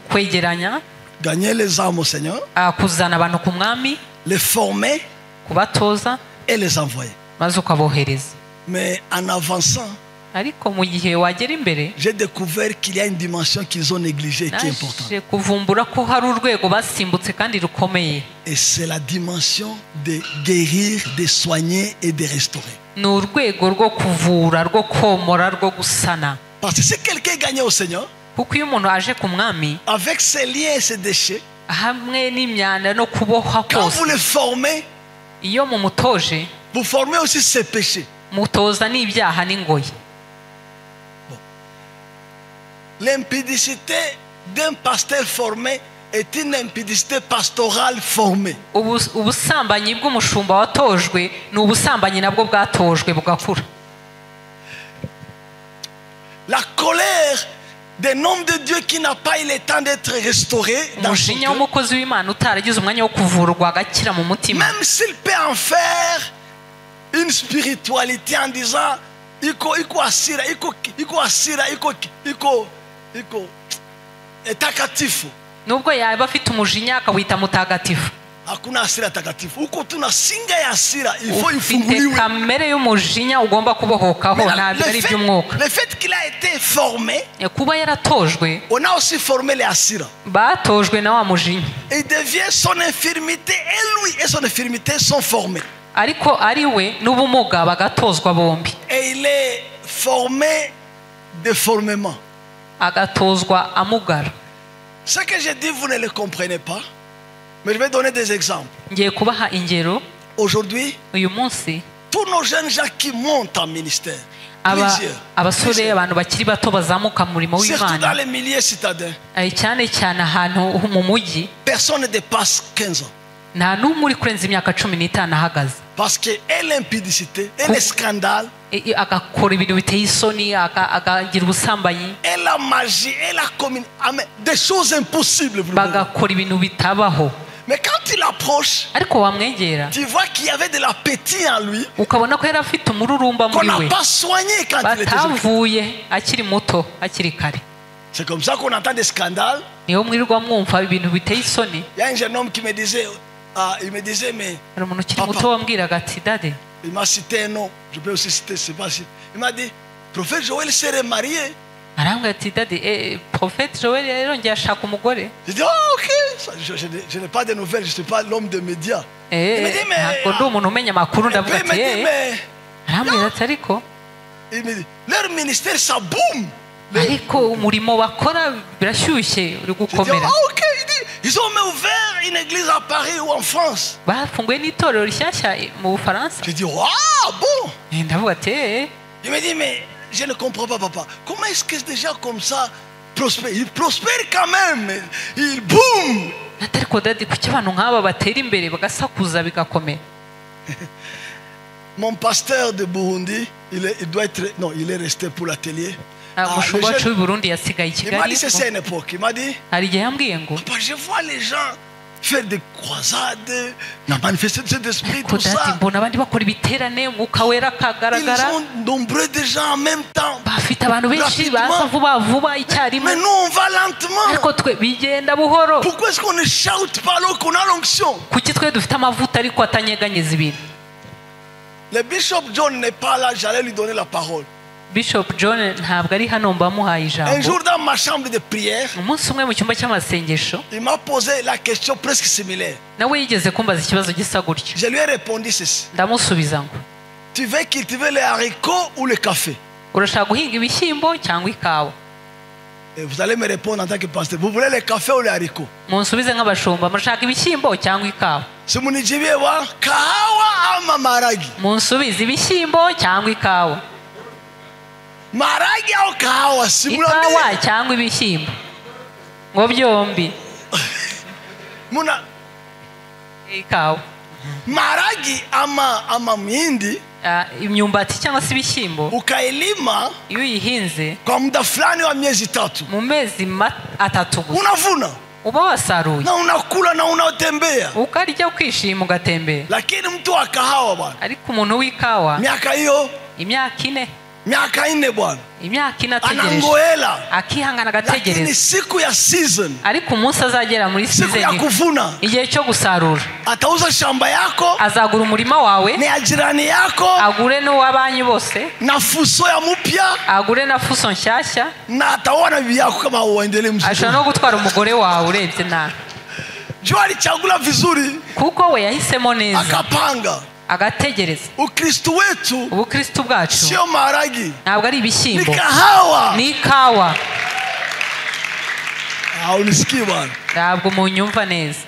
kwegeranya, gagner les âmes au Seigneur, kuzana abantu ku mwami, les former kubatoza et les envoyer. maze ukabohereza. Mais en avançant, Ariko mu gihe wagera imbere, j'ai découvert qu'il y a une dimension qu'ils ont négligée qui est importante. naje kuvumbura ko hari urwego basimbutse kandi rukomeye. Et c'est la dimension de guérir, de soigner et de restaurer. Ni urwego rwo kuvura, rwo komora, rwo gusana. Parce que si quelqu'un est gagné au Seigneur, Kuko iyo umuntu aje ku mwami, avec ses liens et ses déchets, hamwe n'imyanda no kuboha quand vous kose, le formez, iyo mumutoje, vous formez aussi ses péchés. mutoza n'ibyaha n'ingoyi. L'impudicité d'un pasteur formé est une impudicité pastorale formée. Ubusambanyi bw'umushumba watojwe ni ubusambanyi nabwo bwatojwe bugakura. La colère d'un homme de Dieu qui n'a pas eu le temps d'être restauré dans son Umujinya cœur, w'umukozi w'Imana utaragize umwanya wo kuvurwa agakira mu mutima, même s'il peut en faire une spiritualité en disant iko asira takatifu. nubwo yaba afite umujinya akawita mutagatifu, Hakuna asira takatifu. Uko tuna singa ya asira, il faut ufite ifunguliwe. kamere y'umujinya ugomba kubohokaho, ntabwo ari iby'umwuka. Le fait qu'il a été formé, Kuba yaratojwe, on a aussi formé les asira. batojwe na wa mujinya, Il devient son infirmité et lui et son infirmité sont formés. ariko ari we n'ubumuga bagatozwa bombi. Et il est formé déformément. Agatozwa amugara. Ce que je dis, vous ne le comprenez pas. Mais je vais donner des exemples. Ngiye kubaha ingero. Aujourd'hui, Uyu munsi tous nos jeunes gens qui montent en ministère, abasore, abantu bakiri bato bazamuka mu murimo surtout dans w'Imana, les milieux citadins, cyane cyane ahantu mu mujyi, personne ne dépasse 15 ans. nta n'umwe uri kurenza imyaka 15 ahagaze. Parce que et l'impudicité, et les scandales, Agakora ibintu biteye isoni, akagira ubusambanyi, et la magie, et la communion, des choses impossibles. bagakora ibintu bitabaho. Mais quand il approche, Ariko wamwegera tu vois qu'il y avait de l'appétit en lui ukabona ko yari afite umururumba qu'on muri n'a we, pas soigné quand il était jeune. batavuye akiri muto, akiri kare. C'est comme ça qu'on entend des scandales. Niyo mwirirwa mwumva ibintu biteye isoni. Il y a un jeune homme qui me disait, mais Hari umuntu ukiri Papa. muto wambwiraga ati, dade, il m'a cité un nom, je peux aussi citer, c'est pas si. Il m'a dit, prophète Joël serait marié. arambwira ati, dade, Prophète Joel yarongeye ashaka umugore. J'ai dit, oh, ok, je n'ai pas de nouvelles, je ne suis pas l'homme de médias. Il me dit, ntabwo ndi umuntu umenya amakuru. Et puis Ndavuga il me ati, dit, mais arambwira ati, ariko il me dit, leur ministère, ça boum. ariko umurimo bakora birashyushye, uri J'ai dit, gukomera. oh, ok, il dit, ils ont même ouvert une église à Paris ou en France. Bafunguye n'itorero rishyashya mu Bufaransa. J'ai dit, waouh, bon. Ndavuga ati, Il me dit, mais je ne comprends pas, papa. Comment est-ce que des gens comme ça prospèrent? Ils prospèrent quand même. Ils boum. ariko dade, kuki abantu nk'aba batera imbere bagasakuza bigakomera? Mon pasteur de Burundi, il est resté pour l'atelier. umushumba wacu w'i Burundi yasigaye i Il m'a dit Kigali. c'est une époque. Il m'a dit, Hari igihe yambwiye ngo papa, je vois les gens faire des croisades, la manifestation d'esprit, ko tout dati ça. mbona abandi bakora ibiterane umwuka wera Ils akagaragara sont nombreux de gens en même temps. bafite abantu benshi baza vuba vuba icyarimwe Mais nous, on va lentement. ariko twe bigenda buhoro. Pourquoi est-ce qu'on ne shout pas alors qu'on a l'onction? Kuki twe dufite amavuta ariko atanyeganyeza ibintu? Le bishop John n'est pas là, j'allais lui donner la parole. Bishop John ntabwo ari hano mbamuhaye Un ijambo. jour dans ma chambre de prière, Umunsi umwe mu cyumba cy'amasengesho il m'a posé la question presque similaire. nawe yigeze kumbaza ikibazo gisa gutyo. Je lui ai répondu ceci. Ndamusubiza ngo Tu veux cultiver les haricots ou le café? urashaka guhinga ibishyimbo cyangwa ikawa? Et vous allez me répondre en tant que pasteur. Vous voulez le café ou les haricots? Munsubize nk'abashumba murashaka ibishyimbo cyangwa ikawa? Si vous dites kahawa ama maragi. Munsubize ibishyimbo cyangwa ikawa? Maragi au kahawa? Si vous Ikawa cyangwa ibishyimbo? Ngo byombi. muna Ikawa. maragi ama mhindi Imyumbati cyangwa se ibishyimbo ukailima iyo uyihinze kwa muda fulani wa miezi 3 mu mezi 3 gusa unavuna uba wasaruye na unakula na unatembea. ukarya ukishima ugatembera. Lakini mtu wa kahawa bwana, Ariko umuntu w'ikawa miaka hiyo imyaka 4 bwana, imyaka 4 ategereje anangoela. akihangana Lakini agategereza. siku ya season, Ariko umunsi azagera muri siku ya season kuvuna, igihe cyo gusarura atauza shamba yako azagura umurima wawe ni ya jirani yako agure n'uw'abanyi bose na fuso ya mpya, agure na fuso nshyashya na ataona bibi yako kama uendelee mzuri. ashobora no gutwara umugore wawe urebye nabi Jua alichagula vizuri kuko we yahisemo neza akapanga. agategereza. Ukristo wetu Ubukristo bwacu sio maharagi, ntabwo ari ni ibishyimbo kahawa. ni ikawa. Unisikii bwana? Ntabwo munyumva neza.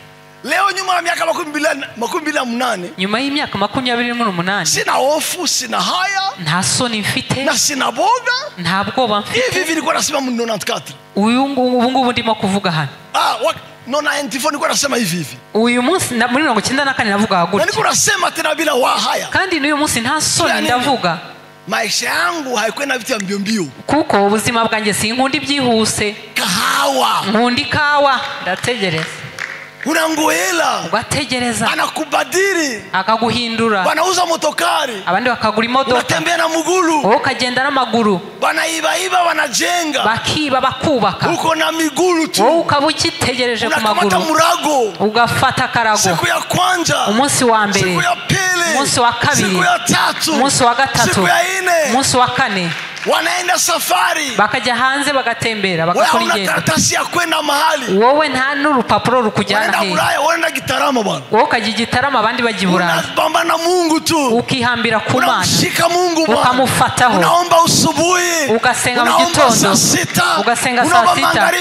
Leo nyuma ya miaka 28 Nyuma y'imyaka 28 sina hofu, sina haya, nta soni mfite na sina boga. nta bwoba Hivi mfite. nilikuwa nasema 94. Ubu ngubu ndimo kuvuga hano. Nona NT4 nilikuwa nasema hivi. Uyu munsi muri 94 navuga Na gutya. nilikuwa nasema tena bila haya. Kandi n'uyu munsi nta soni ndavuga. Maisha yangu haikuwa na vitu ya mbio mbio. Kuko ubuzima bwanjye sinkunda ibyihuse. Kahawa. Nkunda ikawa. Ndategereza. Unangoela. Ugategereza. Anakubadili. Akaguhindura. Wanauza motokari. Abandi bakagura imodoka. Unatembea na muguru. Wowe ukagenda n'amaguru. Banaiba wanajenga. Bakiba bakubaka. Uko na miguru tu. Wowe ukaba ukitegereje ku maguru. Unakamata murago. Ugafata karago. Siku ya kwanza. Umunsi wa mbere. Siku ya pili. Umunsi wa kabiri. Siku ya tatu. Umunsi wa gatatu. Siku ya ine. Umunsi wa kane. Wanaenda safari. Bakajya hanze bagatembera bagakora ingendo. Wewe una karatasi ya kwenda mahali. Wowe nta n'urupapuro rukujyana he. Wanaenda Gitarama bwana. Wowe ukajya Gitarama abandi bajya i Burayi. Unapamba na Mungu tu. Ukihambira ku Mana. Unamshika Mungu bwana. Ukamufataho. Unaomba usubuhi. Ugasenga mu gitondo. Ugasenga saa sita.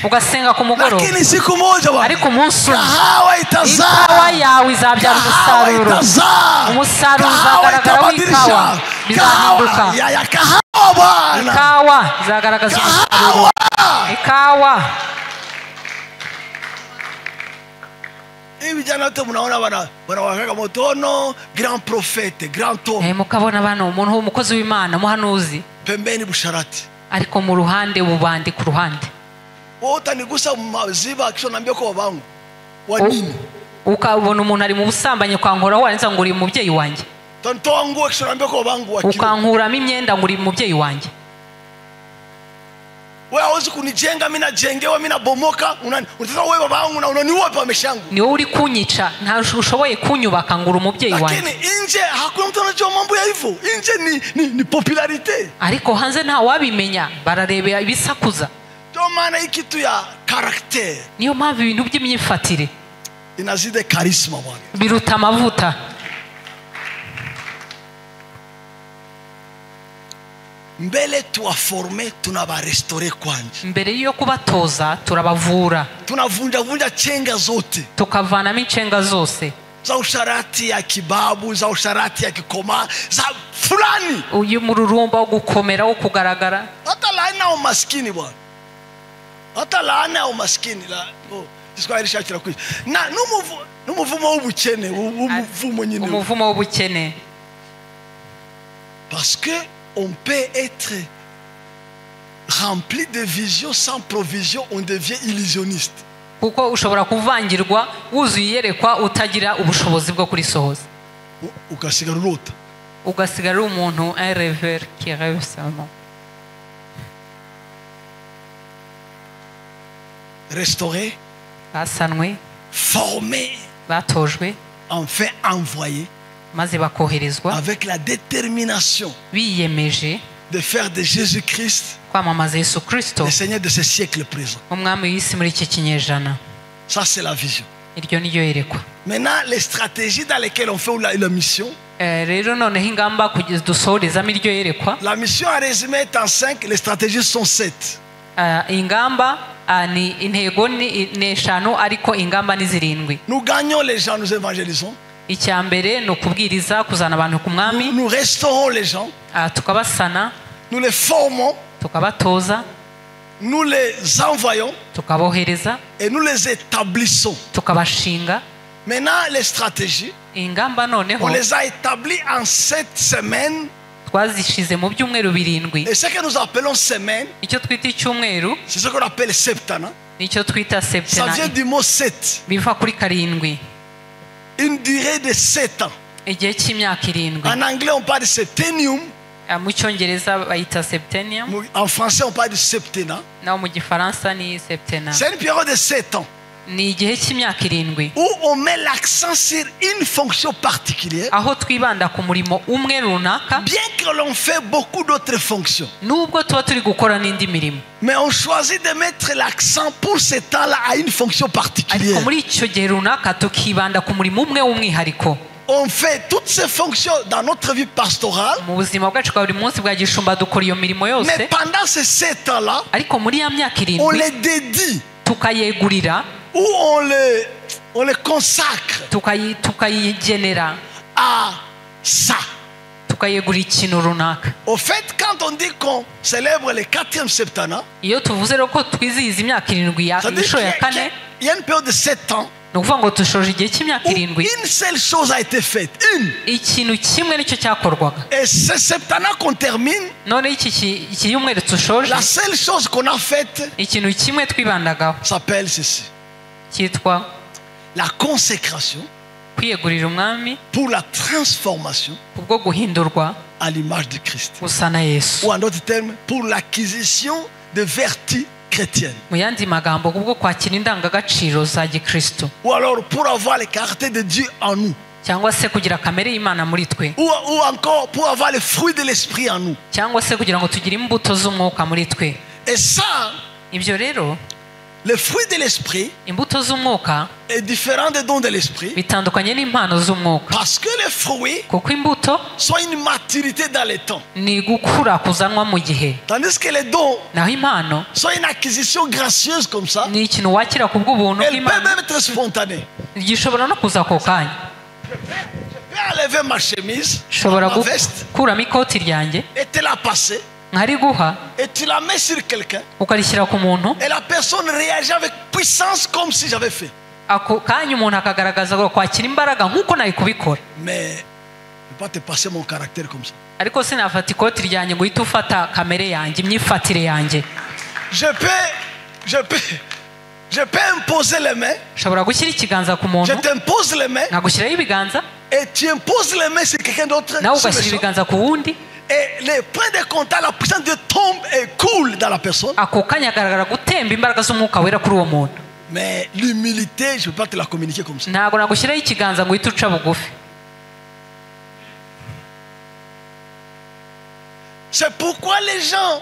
Ugasenga ku mugoroba. Lakini siku moja bwana. Ariko umunsi kahawa itazaa. Ikawa yawe izabyara umusaruro. Umusaruro uzagaragara w'ikawa. Bizahinduka. Ya kahawa bwana. Ikawa izagaragaza umusaruro. Ikawa. Vijana wote mnaona wanawakaga motono, grand prophète, grand homme. Mukabona bano umuntu w'umukozi w'Imana muhanuzi. Pembeni busharati. Ariko mu ruhande bubandi ku ruhande. Wowe utanigusa maziba kisho naambia kwa babangu. Wa nini? Ukabona umuntu ari mu busambanye kwankora waranza ngo uri umubyeyi wanjye. Tontoa nguo kisho naambia kwa babangu wa. Ukankuramo imyenda ngo uri umubyeyi wanjye. Wewe hauwezi kunijenga mimi najengewa mimi nabomoka unataka wewe baba yangu na unaniua hapa ameshangu. Ni wowe uri kunyica nta ushoboye kunyubaka ngo uri umubyeyi wanjye. Lakini nje hakuna mtu anajua mambo ya hivyo. Nje ni popularite. Ariko hanze nta wabimenya bararebera ibisakuza. Ndio maana hiki kitu ya character. Niyo mpamvu ibintu by'imyifatire inazidi charisma bwana. Biruta amavuta. Mbele tuwaforme tunabarestore kwanje. Mbere yo kubatoza turabavura. Tunavunja chenga zote. Tukavanamo ichenga zose. Za usharati ya kibabu, za usharati ya kikoma, za fulani. Uyu mururumba wo gukomera wo kugaragara. Hata laana au maskini bwana. Hata laana au maskini la. Iswahili shakira kwiza. Na numuvumo w'ubukene, umuvumo nyine. Umuvumo rempli de visions sans provision, on devient illusionniste. kuko ushobora kuvangirwa wuzuye iyerekwa utagira ubushobozi bwo kurisohoza Ugasigara urota. ugasigara uri umuntu un rêveur qui rêve seulement. Restauré, basanwe formé, batojwe enfin envoyé maze bakoherezwa avec la détermination biyemeje de faire de Jésus-Christ kwamamaza Yesu Kristo le Seigneur de ce siècle présent. umwami w'isi muri iki kinyejana. Ça, c'est la vision. Iryo ni ryo yerekwa. Maintenant, les stratégies dans lesquelles on fait la mission. Rero noneho ingamba kugeza dusohorezamo iryo yerekwa. La mission en résumé est en 5, les stratégies sont 7. Ingamba ni intego ni eshanu ariko ingamba ni zirindwi. Nous gagnons les gens, nous évangélisons. Icya mbere ni ukubwiriza kuzana abantu ku mwami. Nous restaurons les gens. Tukabasana. Nous les formons. Tukabatoza. Nous les envoyons. Tukabohereza. Et nous les établissons. Tukabashinga. Maintenant, les stratégies, ingamba noneho on les a établies en 7 semaines. twazishize mu byumweru birindwi. Et ce que nous appelons semaine, icyo twita icyumweru, c'est ce qu'on appelle septana. nicyo twita Ça septena. vient du mot 7. biva kuri karindwi. Une durée de 7 ans. Igihe cy'imyaka irindwi. En anglais, on parle de septenium. Mu cyongereza bayita septenium. En français, on parle de septennat. naho mu gifaransa ni septena. C'est une période de 7 ans ni igihe cy'imyaka irindwi où on met l'accent sur une fonction particulière, aho twibanda ku murimo umwe runaka, bien que l'on fait beaucoup d'autres fonctions. nubwo tuba turi gukora n'indi mirimo, Mais on choisit de mettre l'accent pour ce temps-là à une fonction particulière. ariko muri icyo gihe runaka tukibanda ku murimo umwe w'umwihariko. On fait toutes ces fonctions dans notre vie pastorale. mu buzima bwacu bwa buri munsi bwa gishumba dukora iyo mirimo Mais yose, pendant ces 7 ans-là, ariko muri ya myaka on irindwi les dédie tukayegurira, ou on les consacre tukayigenera, à ça. tukayegurira ikintu runaka. Au fait, quand on dit qu'on célèbre le 4e septennat, iyo tuvuze rero ko twizihiza imyaka irindwi ya ça veut dire inshuro ya kane, qu'il y a une période de 7 ans ni ukuvuga ngo dushoje igihe cy'imyaka où irindwi une seule chose a été faite. Une. ikintu kimwe nicyo cyakorwaga. Et ce septennat qu'on termine, noneho iki cyumweru dushoje, la seule chose qu'on a faite ikintu kimwe twibandagaho s'appelle ceci: cyitwa la consécration kwiyegurira umwami pour la transformation kubwo guhindurwa à l'image de Christ. gusa na Yesu. Ou en d'autres termes, pour l'acquisition de vertus chrétiennes. mu yandi magambo kubwo kwakira indangagaciro za gikristo, Ou alors pour avoir le caractère de Dieu en nous. cyangwa se kugira kamere y'Imana muri twe, Ou encore pour avoir le fruit de l'esprit en nous. cyangwa se kugira ngo tugire imbuto z'umwuka muri twe. Et ça, ibyo rero, le fruit de l'esprit imbuto z'umwuka est différent des dons de l'esprit. bitandukanye n'impano z'umwuka, Parce que les fruits kuko imbuto sont une maturité dans le temps. ni gukura kuzanwa mu gihe, Tandis que les dons naho impano sont une acquisition gracieuse comme ça. ni ikintu wakira ku bw'ubuntu Elle peut bw'Imana, même être spontanée. gishobora no kuza ako kanya. Je peux enlever ma chemise, nshobora ma veste, gukuramo ikoti ryanjye et te la passer. nkariguha Et tu la mets sur quelqu'un. ukarishyira ku muntu, Et la personne réagit avec puissance comme si j'avais fait. ako kanya umuntu akagaragaza kwakira imbaraga nk'uko nari kubikora. Mais je ne peux pas te passer mon caractère comme ça. ariko sinafata ikoti ryanjye ngo uhite ufata kamere yanjye, imyifatire yanjye. Je peux imposer les mains. nshobora gushyira ikiganza ku Je muntu, t'impose les mains. nkagushyiraho ibiganza, Et tu imposes les mains sur quelqu'un d'autre. nawe sur le ugashyira sol. ibiganza ku wundi, Et les points de contact, la puissance de Dieu tombe et coule dans la personne. ako kanya hagaragara gutemba imbaraga z'umwuka wera kuri uwo muntu. Mais l'humilité, je ne peux pas te la communiquer comme ça. ntabwo nagushyiraho ikiganza ngo uhite uca bugufi. C'est pourquoi les gens,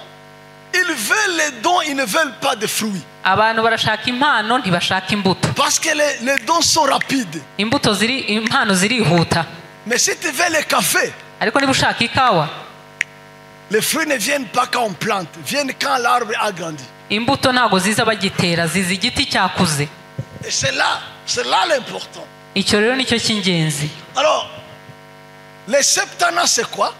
ils veulent les dons, ils ne veulent pas de fruits. abantu barashaka impano ntibashaka imbuto. Parce que les dons sont rapides. impano zirihuta, Mais si tu veux le café, ariko niba ushaka ikawa, les fruits ne viennent pas quand on plante, viennent quand l'arbre a grandi. imbuto ntabwo ziza bagitera, ziza igiti cyakuze. Et c'est là l'important. icyo rero nicyo cy'ingenzi. Alors, les septennats, c'est quoi?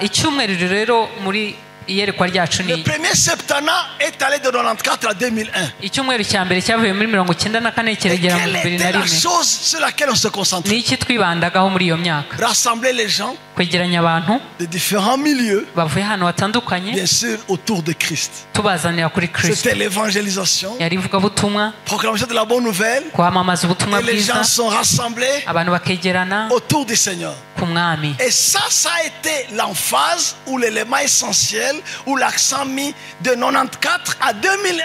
icyumweru rero muri iyerekwa ryacu Le ni premier septennat est allé de 94 à 2001. icyumweru cya mbere cyavuye muri 1994 kiragera mu Quelle était la 2001. chose sur laquelle on se concentrait? ni iki twibandagaho muri iyo myaka? Rassembler les gens kwegeranya abantu de différents milieux, bavuye ahantu hatandukanye bien sûr autour de Christ. tubazanira kuri Kristo. C'était l'évangélisation, yari ivugabutumwa, proclamation de la bonne nouvelle, kwamamaza ubutumwa et les bwiza, gens sont rassemblés abantu bakegerana autour du Seigneur. ku mwami. Et ça a été l'emphase ou l'élément essentiel ou l'accent mis de 94 à 2001.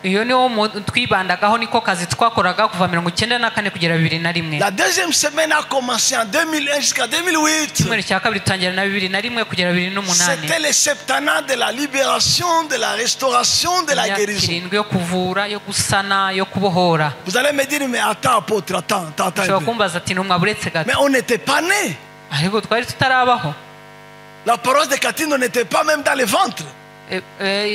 iyo niwo twibandagaho, niko kazi twakoraga kuva 1994 kugera 2001. La deuxième semaine a commencé en 2001 jusqu'à 2008. icyumweru cya kabiri dutangira na 2001 kugera 2008. C'était le septennat de la libération, de la restauration, de la guérison. irindwi yo kuvura, yo gusana, yo kubohora. Vous allez me dire, mais attends apôtre, attends. ushobora kumbaza ati numwa buretse gato, Mais on n'était pas nés. ariko twari tutarabaho. La paroisse de Katindo n'était pas même dans le ventre.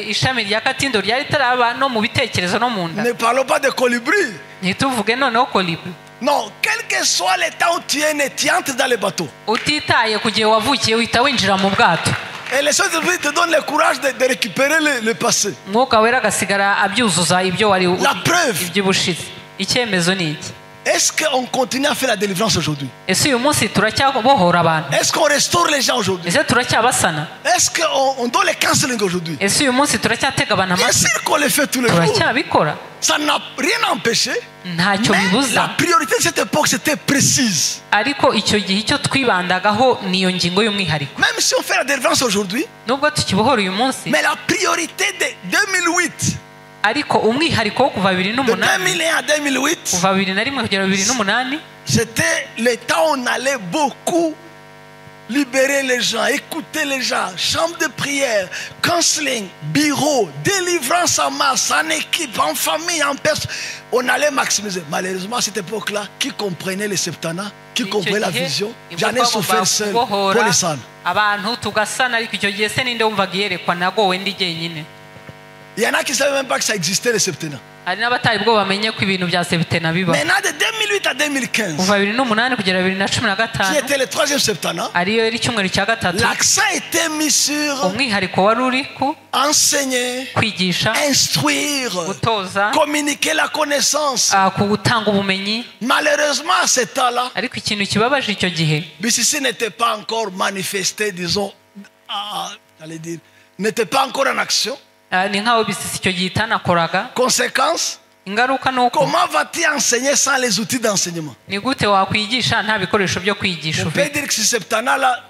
ishami rya Katindo ryari taraba no mu bitekerezo no mu nda. Ne parlons pas de colibri. ntituvuge noneho kolibri. Non, quel que soit le temps où tu es né, tu entres dans le bateau. utitaye ku gihe wavukiye uhita winjira mu bwato. Et les Saint-Esprit te donnent le courage de récupérer le passé. mwuka wera agasigara abyuzuza ibyo wari La preuve. iby'ubushize. icyemezo ni iki? Est-ce qu'on continue à faire la délivrance aujourd'hui? ese uyu munsi turacyabohora abantu? Est-ce qu'on restaure les gens aujourd'hui? ese turacyabasana? Est-ce qu'on donne le counseling aujourd'hui? ese uyu munsi turacyatega abantu Bien amatwi? sûr qu'on le fait tous les jours. turacyabikora. Ça n'a rien empêché. ntacyo Mais bibuza, la priorité de cette époque, c'était précise. ariko icyo gihe icyo twibandagaho niyo ngingo y'umwihariko. Même si on fait la délivrance aujourd'hui, nubwo tukibohora uyu munsi, mais la priorité de 2008, ariko umwihariko wo kuva de 2008 2001 à 2008, kuva 2001 kugera 2008 c'était le temps où on allait beaucoup libérer les gens, écouter les gens, chambre de prière, counseling, bureau, délivrance en masse, en équipe, en famille, en personne. On allait maximiser. Malheureusement, à cette époque-là, qui comprenait les septennats, qui comprenait la vision, j'en ai souffert seul pour les sangs. abantu tugasana, ariko icyo gihe se ninde wumvaga iyerekwa nagowe ndi jyenyine. Il y en a qui ne savaient même pas que ça existait, les septennats. hari n'abatari bwo bamenye ko ibintu bya sebitena biba. Maintenant, de 2008 à 2015, kuva 2008 kugera qui 2015 était le troisième septennat, ariyo yari icyumweru cya gatatu, l'accent était mis sur umwihariko wari uri ku enseigner, kwigisha, instruire, gutoza, communiquer la connaissance. ku gutanga ubumenyi. Malheureusement, à ce temps-là, ariko ikintu kibabaje icyo gihe, BCC n'était pas encore manifesté, disons, allez dire, n'était pas encore en action. ni nkaho bisisi icyo gihe itanakoraga. Conséquence, ingaruka ni uko comment vas-tu enseigner sans les outils d'enseignement? ni gute wakwigisha nta bikoresho byo kwigisha On peut ufite? dire que ce septennat-là,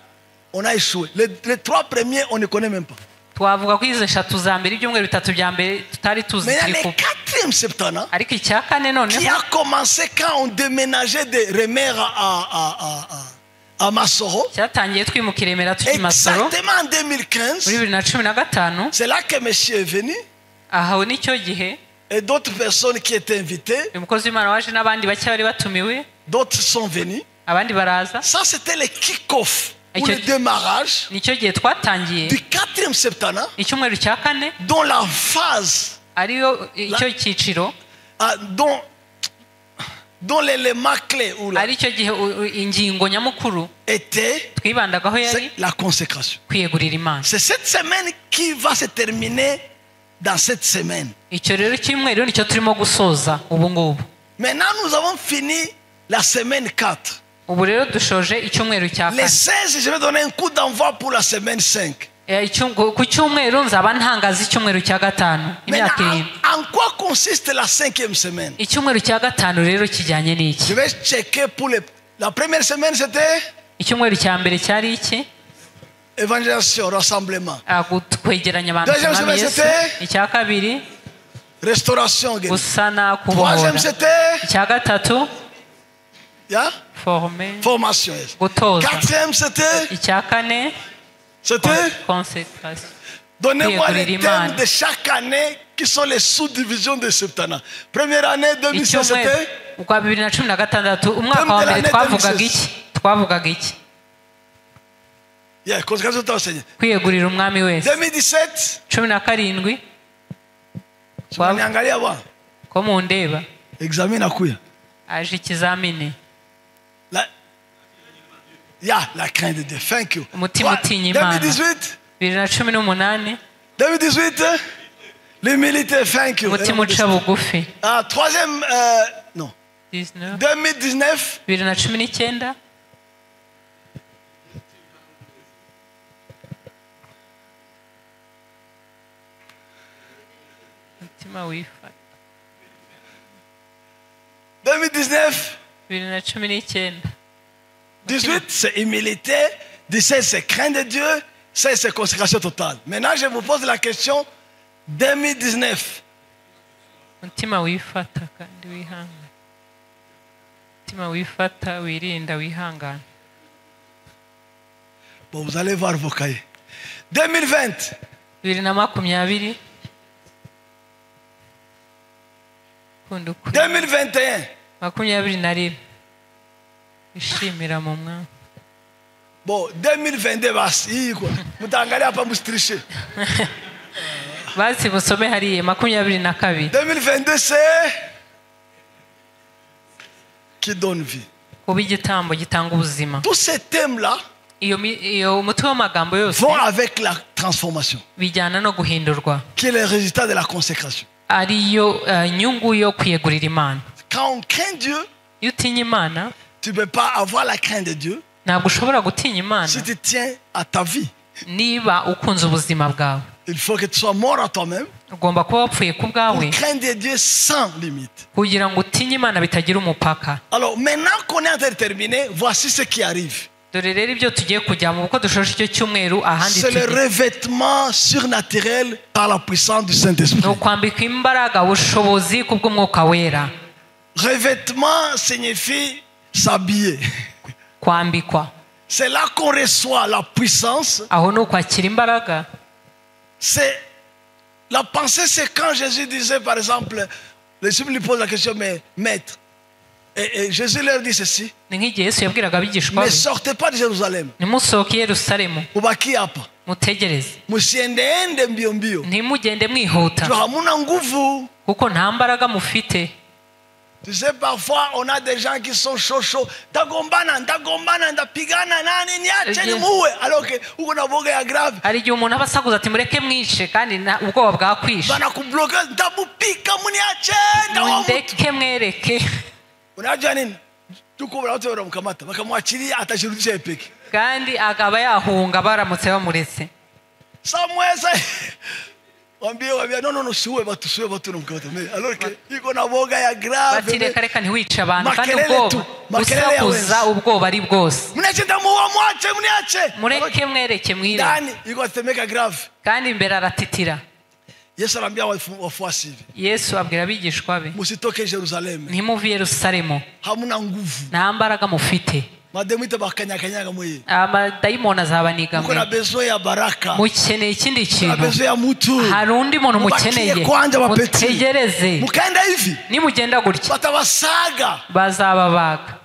on a échoué. Les trois premiers, on ne connaît même pas. twavuga ko izo eshatu za mbere, ibyumweru bitatu bya mbere tutari tuzi Mais il y a turi le kuba. quatrième septennat ariko icya kane qui noneho a commencé quand on déménageait de Remer à Massoro. cyatangiye twimukira i Remera tujya i Masoro Exactement en muri 2015. 2015. C'est là que monsieur est venu aho nicyo gihe et d'autres personnes qui étaient invitées, uyu mukozi w'Imana waje n'abandi bake bari batumiwe, d'autres sont venus. abandi baraza. Ça, c'était le kick-off ou Et le que- démarrage nicyo gihe twatangiye du quatrième septennat, icyumweru cya kane, dont la phase, ariyo icyo cyiciro, dont l'élément clé ou là, aricyo gihe ingingo nyamukuru était twibandagaho yari c'est la consécration. kwiyegurira Imana. C'est cette semaine qui va se terminer dans cette semaine. icyo rero cyumweru nicyo turimo gusoza ubu ngubu. Maintenant, nous avons fini la semaine 4. ubu rero dushoje icyumweru cya Les kane. 16, je vais donner un coup d'envoi pour la semaine 5. Ku cyumweru nzaba ntangaza icyumweru cya gatanu, imyaka Maintenant, irindwi. en quoi consiste la 5e semaine? icyumweru cya gatanu rero kijyanye n'iki? Je vais checker pour la première semaine, c'était icyumweru cya mbere cyari iki? évangélisation, rassemblement. kwegeranya abantu Deuxième ku Mwami semaine, Yesu. c'était icya kabiri Restauration, guérison. gusana, kubohora. Troisième, c'était icya gatatu yeah? formation, Yes. gutoza. Quatrième, c'était icya kane consécration. Donnez-moi les kwiyegurira thèmes Imana. de chaque année qui sont les sous-divisions de septennat. Première année, 2016, icyumweru c'était kwa 2016 umwaka Thème wa de mbere l'année twavugaga 2016. iki? twavugaga iki? yeah, consécration de l'enseignant. kwiyegurira umwami wese. 2017, 17 tunaniangalia bwana. ko mundeba Examen nakuya. aje ikizamini. La crainte de Dieu. Thank you. umutima utinya Imana. 2018, 2018 l'humilité. Thank you. umutima uca bugufi. Troisième, non. 19 2019, 2019 umutima wifata 2019, 2019 18, c'est humilité. 17, c'est crainte de Dieu. 16, c'est consécration totale. Maintenant, je vous pose la question. 2019. umutima wifata kandi wihangana umutima wifata wirinda wihangana Bon, vous allez voir vos cahiers. 2020. 2020 2021. 21 ishimira mu mwami. Bon, 2022, basi quoi. Mutangalia hapa mustriche. Basi musome hariye 22 2022, c'est qui donne vie. kuba igitambo gitanga ubuzima. Tous ces thèmes-là iyo umutwe w'amagambo yose vont avec la transformation, bijyana no guhindurwa, qui est le résultat de la consécration. ariyo nyungu yo kwiyegurira Imana. Quand on craint Dieu, iyo utinya Imana tu ne peux pas avoir la crainte de Dieu ntabwo ushobora gutinya Imana si tu tiens à ta vie. niba ukunze ubuzima bwawe. Il faut que tu sois mort à toi-même ugomba kuba wapfuye ku bwawe pour craindre Dieu sans limite. kugira ngo utinye Imana bitagira umupaka. Alors maintenant qu'on est en train de terminer, voici ce qui arrive. dore rero ibyo tugiye kujyamo kuko dushoje icyo cyumweru ahandi C'est le tugiye. revêtement surnaturel par la puissance du Saint-Esprit. ni ukwambika imbaraga ubushobozi kubw'umwuka wera. Revêtement signifie s'habiller. kwambikwa C'est là qu'on reçoit la puissance. aho ni ukwakira imbaraga. C'est la pensée, c'est quand Jésus disait, par exemple, les disciples lui posent la question, mais maître, et Jésus leur dit ceci: ni nk'igihe Yesu yabwiraga abigishwa ne be sortez pas de Jérusalem, ntimusohoke i Yerusalemu mubaki hapa, mutegereze musiendeende mbio mbio, ntimugende mwihuta tu hamuna nguvu. kuko nta mbaraga mufite. Tu sais, parfois on a des gens qui sont chauds, ndagombana ndapigana nani niache ni muwe, alors que uko na boga ya grave. hari igihe umuntu aba asakuza ati mureke mwishe kandi ubwoba bwakwishe. Bana kubloka, ndamupika muniache ndawamutu. mundeke mwereke. Unajua nini? Tuko watu wanamkamata, wakamwachilia atashirudisha epeki. kandi akaba yahunga baramutse bamuretse. Samweza wambie no siwe watu namkamata. Alors que iko na boga ya grave. bati reka reka ntiwice abantu kandi Makelele ubwoba tu, makelele ya usakuza ubwoba ari bwose. Mniache ndamuwa, mwache mniache. mureke mwereke mwire. Ndani iko atemeka grave. kandi imbere aratitira. Yesu anambia wafuasi hivi: Yesu abwira abigishwa be musitoke Jerusalem, ntimuve i Yerusalemu hamuna nguvu. nta mbaraga mufite. Mademu itabakanyakanyaga mwe. amadayimoni azabaniga Uko na mwe. besoin ya baraka. mukeneye ikindi Na kintu. besoin ya mutu. hari undi muntu mukeneye. Mubakie kwanja bapeti. mutegereze. Mukaenda hivi nimugenda gutya batabasaga. bazababaga.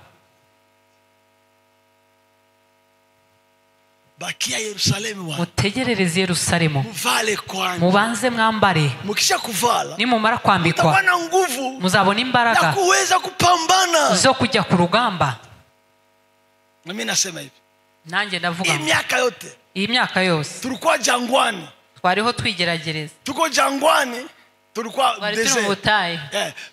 Bakia Yerusalemu wa. mutegerereze Yerusalemu. Muvale kwanja. mubanze mwambare. Mukisha kuvala nimumara kwambikwa mutakuwa na nguvu muzabona ya imbaraga kuweza kupambana. zo kujya ku rugamba. Na mimi nasema hivi, nanjye ndavuga hii miaka yote iyi myaka yose tulikuwa jangwani, twariho twigeragereza. tuko jangwani, tulikuwa twari turi mu desert. butayu.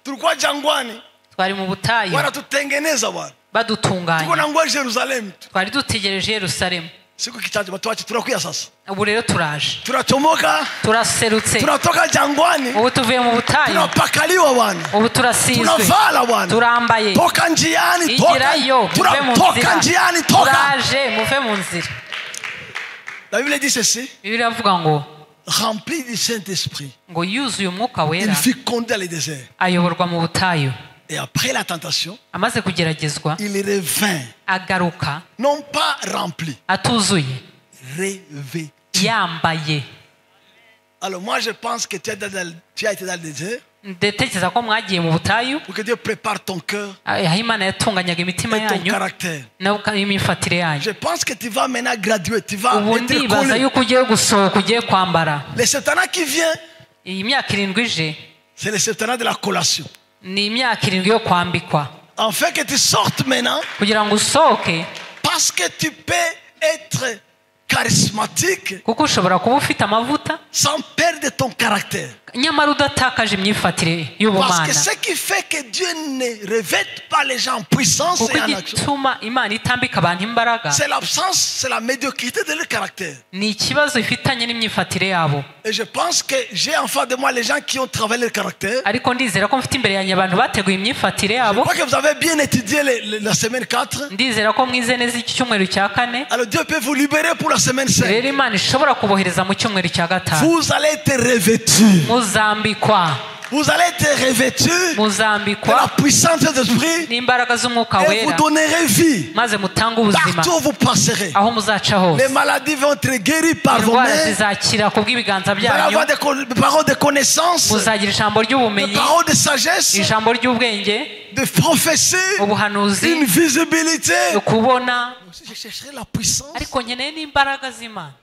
Tulikuwa jangwani, twari mu butayu wanatutengeneza bwana. Tuko badutunganya. na ngoja Yerusalemu. twari dutegereje Yerusalemu. Siku kichache watu wache tunakuya sasa. ubu rero turaje Tunachomoka, turaserutse. tunatoka jangwani, ubu tuvuye mu butayu. tunapakaliwa bwana. ubu turasizwe. Tunavala bwana. turambaye. Toka njiani, igirayo muve mu toka nzira. njiani, toka. turaje muve mu nzira. La Bible dit ceci: Bibiliya iravuga ngo rempli du Saint-Esprit, ngo yuzuye umwuka il wera fut conduit dans le désert. ayoborwa mu butayu. Et après la tentation, amaze kugeragezwa il revint, agaruka non pas rempli, atuzuye revêtu. yambaye. Alors moi je pense que tu as été dans le désert ndatekereza ko mwagiye mu butayu pour que Dieu prépare ton cœur aho Imana yatunganyaga imitima et ton yanyu caractère. n'imifatire yanyu. Je pense que tu vas maintenant graduer, tu vas ubu être ndibaza collé. yuko ugiye gusohoka ugiye kwambara. Le septennat qui vient, iyi myaka 7 ije c'est le septennat de la collation. ni imyaka 7 yo kwambikwa En fait que tu sortes maintenant, kugira ngo usohoke, parce que tu peux être charismatique kuko ushobora kuba ufite amavuta sans perdre ton caractère. nyamara udatakaje imyifatire Parce y'ubumana. que ce qui fait que Dieu ne revête pas les gens en puissance kuko et en action, igituma Imana itambika abantu imbaraga c'est l'absence, c'est la médiocrité de leur caractère. ni ikibazo ifitanye n'imyifatire yabo. Et je pense que j'ai en face de moi les gens qui ont travaillé le caractère. ariko ndizera ko mfite imbere yanjye abantu bateguye imyifatire Je yabo. crois que vous avez bien étudié la semaine 4. Ndizera ko mwize neza iki cyumweru cya kane. Alors Dieu peut vous libérer pour la semaine 5. rero Imana ishobora kubohereza mu cyumweru cya gatanu. Vous allez être revêtus. Muzambikwa. Vous allez être revêtus de la Muzambikwa puissance de l'esprit n'imbaraga z'umwuka et vous wera, donnerez vie. maze mutange ubuzima Partout où vous passerez. aho muzaca hose. Les maladies vont être guéries par vos Indwara mains. zizakira ku bw'ibiganza Vous allez byanyu. avoir des paroles de connaissance, Muzagira ijambo des ry'ubumenyi, paroles de sagesse, ijambo ry'ubwenge, de prophétie, ubuhanuzi, une visibilité. ukubona. Je chercherai la puissance ariko nkeneye n'imbaraga z'Imana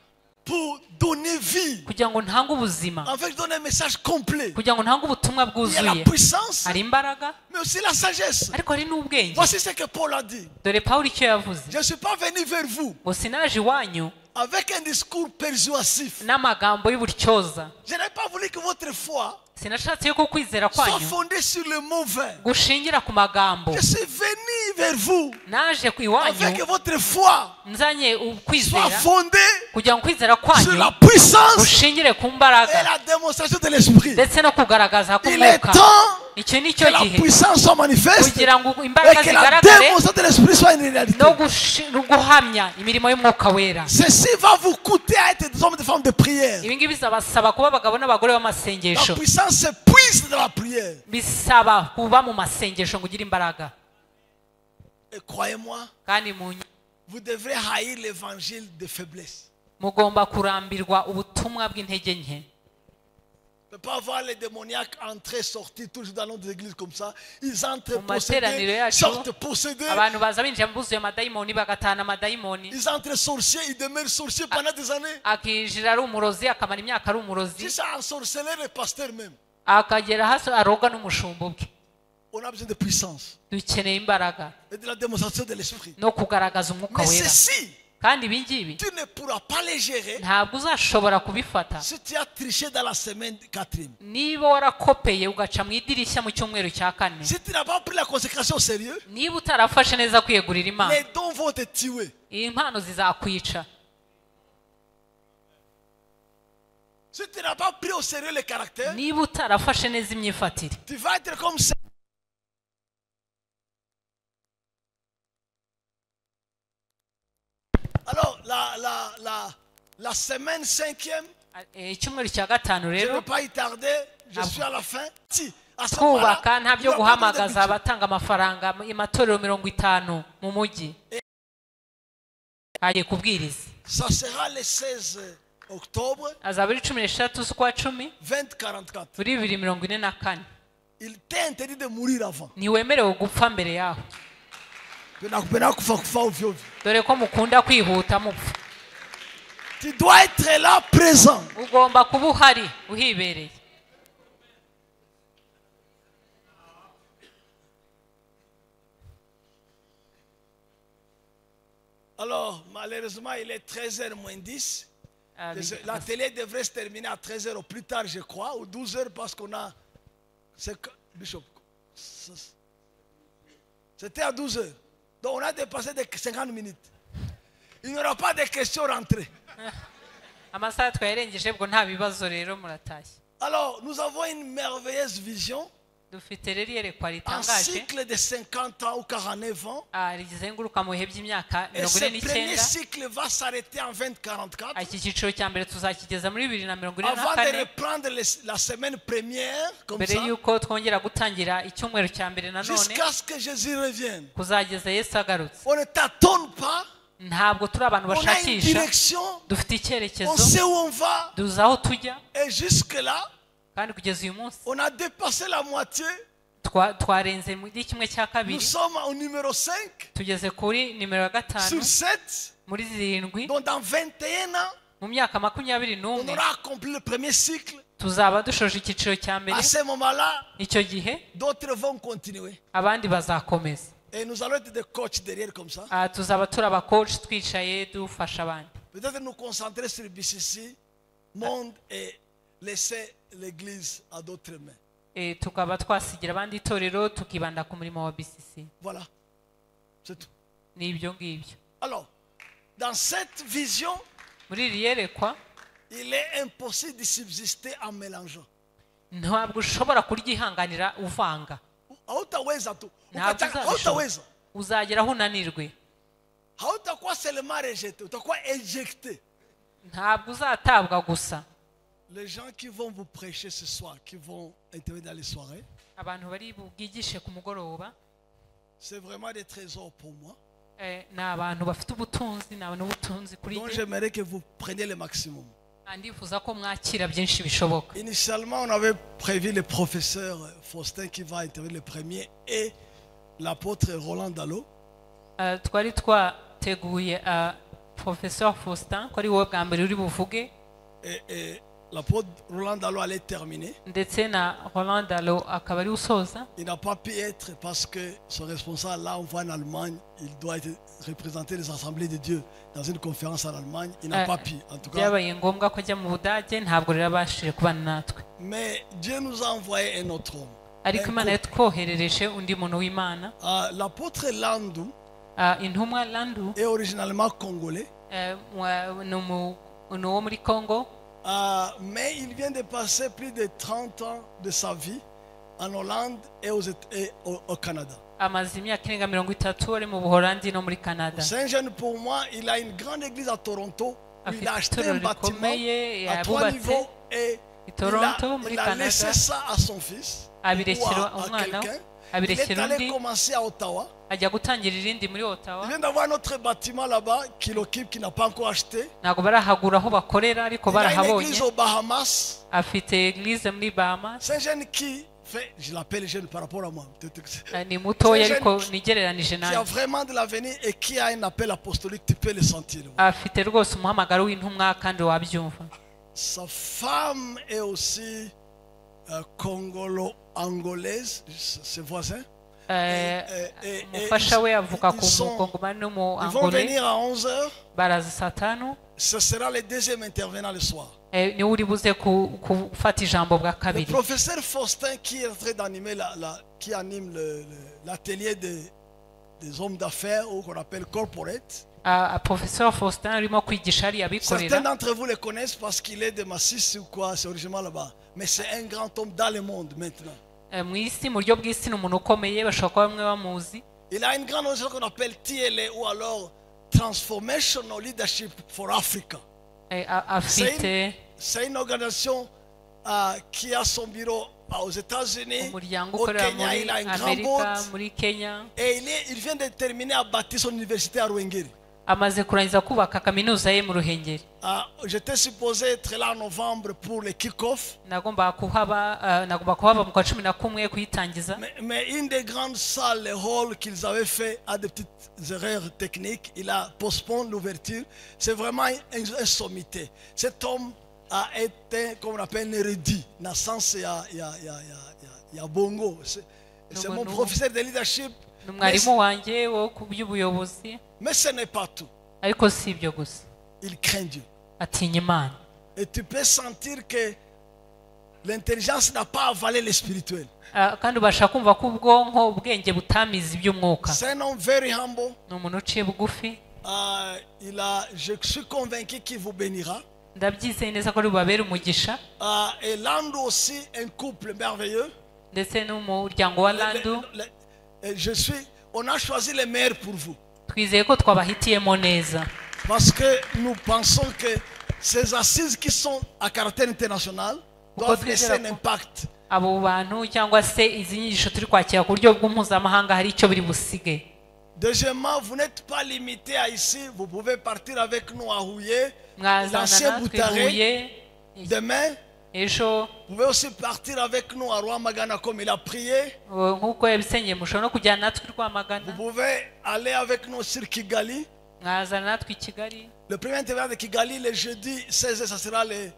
pour donner vie. kugira ngo ntange ubuzima, Avec donner un message complet. kugira ngo ntange ubutumwa Il y a la bwuzuye. puissance, hari imbaraga mais aussi la sagesse. ariko hari n'ubwenge. Voici ce que Paul a dit. dore Pawulo icyo yavuze, Je ne suis pas venu vers vous ngo sinaje iwanyu avec un discours persuasif. n'amagambo y'uburyoza. Je n'ai pas voulu que votre foi sinashatse yuko kwizera soit kwanyu fondée sur le mot vain. gushingira ku magambo. Je suis venu vers vous naje ku avec iwanyu que votre foi nzanye soit ukwizera fondée kugira ngo kwizera sur kwanyu la puissance gushingire ku et mbaraga la démonstration de l'esprit. ndetse no kugaragaza Il est k'umwuka. temps icyo ni que cyo la gihe puissance soit manifeste kugira ngo et imbaraga que la zigaragare démonstration de l'esprit soit une réalité. no guhamya imirimo y'umwuka wera. Ceci va vous coûter à être des hommes et des femmes de prière. ibi ngibi bizabasaba kuba abagabo n'abagore La b'amasengesho. puissance s'épuise de la prière. bisaba kuba mu masengesho ngo ugire imbaraga. Et croyez-moi, kandi vous devrez haïr l'évangile de faiblesse. mugomba kurambirwa ubutumwa bw'intege nke. Ne pas voir les démoniaques entrer, sortir toujours dans nos églises comme ça. Ils entrent Mu materaniro possédés, yacu sortent possédés. abantu baza binjira buzuye amadayimoni bagatahana amadayimoni. Ils entrent sorciers, ils demeurent sorciers pendant des années. akinjira ari umurozi akamara imyaka ari umurozi, Si ça ensorcelait les pasteurs même, akagera hasi aroga n'umushumba ubwe. on a besoin de puissance dukeneye imbaraga et de la démonstration de l'esprit. no kugaragaza umwuka Mais wera. ceci, kandi ibi ngibi tu ne pourras pas les gérer ntabwo uzashobora kubifata si tu as triché dans la semaine 4e. niba warakopeye ugaca mu idirishya mu cyumweru cya kane. Si tu n'as pas pris la consécration au sérieux, niba utarafashe neza kwiyegurira Imana, les dons vont te tuer. impano zizakwica. Si tu n'as pas pris au sérieux le caractère, niba utarafashe neza imyifatire, tu vas être comme ça. Alors, la semaine 5e, icyumweru cya gatanu je ne rero vais pas y tarder, je suis à la fin. Si, à ce moment-là, twubaka nta il byo n'y aura pas de guhamagaza budget. abatanga amafaranga amatorero 50 mu mujyi. hagiye kubwiriza, Ça sera le 16 octobre azaba ari 16 z'ukwa 10 2044. muri 2044. Il t'est interdit de mourir avant. ntiwemerewe gupfa mbere yaho, Penakupenda kufa kufa ovyo ovyo. dore ko mukunda kwihuta mupfa. Tu dois être là présent. ugomba kuba uhari uhibereye. Alors, malheureusement, il est 13h moins 10. La télé devrait se terminer à 13h au plus tard, je crois, ou 12h parce qu'on a... Bishop, c'était à 12h. Donc on a dépassé de 50 minutes. Il n'y aura pas de questions rentrées. amasaha twayarengeje ubwo nta bibazo rero muratashye. Alors, nous avons une merveilleuse vision. dufite rero iyerekwa Un ritangaje cycle de 50 ans ou 49 ans. rizenguruka mu bihe by'imyaka Et ce premier 49. cycle va s'arrêter en 2044. iki cyiciro cya mbere tuzakigeza muri Avant de 2044 reprendre la semaine première, comme mbere ça, y'uko twongera gutangira icyumweru cya mbere nanone jusqu'à ce que Jésus revienne. kuzageza Yesu agarutse. On ne tâtonne pas. ntabwo turi abantu On a une bashakisha, direction. dufite On icyerekezo, sait où on va. tuzi aho tujya, Et jusque-là, kandi kugeza uyu munsi on a dépassé la moitié. twarenze muri kimwe cya Nous kabiri, sommes au numéro 5 tugeze kuri nimero ya sur 5 7. muri 7. Donc dans 21 ans, mu myaka on 21 aura accompli le premier cycle. tuzaba dushoje icyiciro cya mbere. À ce moment-là, icyo gihe d'autres vont continuer. abandi bazakomeza. Et nous allons être des coachs derrière comme ça. tuzaba turi abakoci twicaye dufasha abandi. Peut-être nous concentrer sur BCC, monde, et laisser l'église à d'autres mains. tukaba twasigira abandi itorero tukibanda ku murimo wa BCC. Voilà. C'est tout. ni ibyo ngibyo. Alors, dans cette vision, muri iri yerekwa il est impossible de subsister en mélangeant. ntabwo ushobora kuryihanganira uvanga Hautaweza tu. ntabwo uzabishobora Hautaweza. uzagera aho unanirwe Hautakuwa seulement rejeté, utakuwa éjecté. ntabwo uzatabwa gusa Les gens qui vont vous prêcher ce soir, qui vont intervenir dans les soirées, abantu bari bwigishe ku mugoroba c'est vraiment des trésors pour moi. ni abantu bafite ubutunzi ni abantu b'ubutunzi kuri Donc njye j'aimerais que vous preniez le maximum. ndifuza ko mwakira byinshi bishoboka Initialement, on avait prévu le professeur Faustin qui va intervenir le premier et l'apôtre Roland Dallot. twari twateguye professeur Faustin ko ari wowe bwa mbere uri buvuge Et l'apôtre Roland Dallot allait terminer. ndetse na Roland Dallot akaba ari usoza Il n'a pas pu être parce que son responsable, là, on voit en Allemagne, il doit représenter les assemblées de Dieu dans une conférence en Allemagne. Il n'a pas pu, en tout cas. byabaye ngombwa ko ajya mu Budage ntabwo rero abashije kubana natwe Mais Dieu nous a envoyé un autre homme. ariko Imana yatwoherereje undi muntu w'Imana L'apôtre Landou intumwa Landu est originalement congolais, ni uwo muri Congo mais il vient de passer plus de 30 ans de sa vie en Hollande et au Canada. amaze imyaka irenga 30 ari mu Buholandi no muri Canada C'est un jeune pour moi, il a une grande église à Toronto. Il a acheté un itorero bâtiment rikomeye à 3 yabubatse niveaux et i Toronto muri il a laissé Canada ça à son fils ou abirekera à umwana quelqu'un. Il est abirekera allé undi commencer à Ottawa. ajya gutangira irindi muri Il Ottawa vient d'avoir un autre bâtiment là-bas qu'il occupe, qu'il n'a pas encore acheté. ntabwo barahagura aho bakorera ariko Il a une barahabonye église aux Bahamas. afite église muri Bahamas C'est un jeune qui fait, je l'appelle jeune par rapport à moi, ni mutoya C'est un ariko jeune nigereranije qui a nanjye vraiment de l'avenir et qui a un appel apostolique, tu peux le sentir. afite rwose umuhamagaro w'intumwa kandi wabyumva Sa femme est aussi congolo-angolaise, ses voisins. umufasha we avuka ku ils sont- mukongomani no mu Ils vont angole venir à 11h. baraza saa tanu Ce sera le deuxième intervenant le soir. niwe uri buze gufata ijambo bwa Le kabiri professeur Faustin qui est en train d'animer qui anime l'atelier des hommes d'affaires ou qu'on appelle corporate. professeur Faustin arimo kwigisha hariya abikorera Certains d'entre vous le connaissent parce qu'il est de Massis ou quoi, c'est originalement là-bas. Mais c'est un grand homme dans le monde maintenant. mu isi mu buryo bw'isi ni umuntu ukomeye bashobora kuba bamwe bamuzi Il a une grande organisation qu'on appelle TLA ou alors Transformational Leadership for Africa. afite C'est une organisation qui a son bureau aux États-Unis, umuryango au ukorera Kenya, muri il a une grande Amerika boîte. muri Kenya Et il vient de terminer à bâtir son université à Ruhengeri. amaze kurangiza kubaka kaminuza ye mu Ruhengeri J'étais supposé être là en novembre pour le kick-off. nagomba kuhaba mu kwa 11 kuyitangiza Mais une des grandes salles, le hall qu'ils avaient fait, a des petites erreurs techniques. Il a postponé l'ouverture. C'est vraiment un sommité. Cet homme a été, comme on appelle, érudit. Dans le sens, il y a Bongo. C'est mon professeur de leadership. ni umwarimu wanjye wo ku by'ubuyobozi Mais ce n'est pas tout. ariko si ibyo gusa Il craint Dieu. atinya Imana Et tu peux sentir que l'intelligence n'a pas avalé le spirituel. kandi ubasha kumva ko ubwenge butamiza iby'umwuka C'est un homme very humble. ni umuntu uciye bugufi Je suis convaincu qu'il vous bénira. ndabyizeye neza ko ari bubabere umugisha Et Landou aussi, un couple merveilleux. ndetse n'umuryango wa Landu On a choisi les meilleurs pour vous. twizeye ko twabahitiyemo neza Parce que nous pensons que ces assises qui sont à caractère international doivent laisser un impact. abo bantu cyangwa se izi nyigisho turi kwakira ku buryo bw'mpuzamahanga hari icyo biri busige Deuxièmement, vous n'êtes pas limité à ici. Vous pouvez partir avec nous à Houillé, mwazana l'ancien natwe Boutaré. Huye Demain, ejo vous pouvez aussi partir avec nous à Rwamagana comme il a prié. nk'uko yabisengeye mushobora no kujyana natwe i Rwamagana Vous pouvez aller avec nous sur Kigali. mwazana natwe i Kigali Le premier intervenant de Kigali, le jeudi 16, ça sera le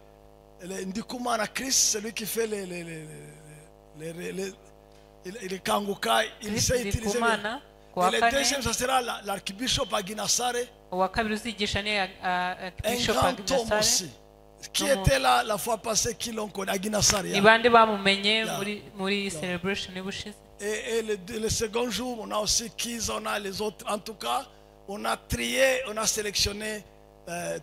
Ndikumana Chris, celui qui fait les Kanguka. Il sait utiliser Ndikumana ku Et wa le kane deuxième, ça sera l'archbishop Aguinasare, uwa kabiri uzigisha ni un Bishop grand homme Agnasare aussi. Qui était là la fois passée, qui l'ont connu, Aguinasare. ni bande bamumenye Yeah. muri celebration y'ubushize Et le second jour, on a aussi Kiz, on a les autres. En tout cas, on a trié, on a sélectionné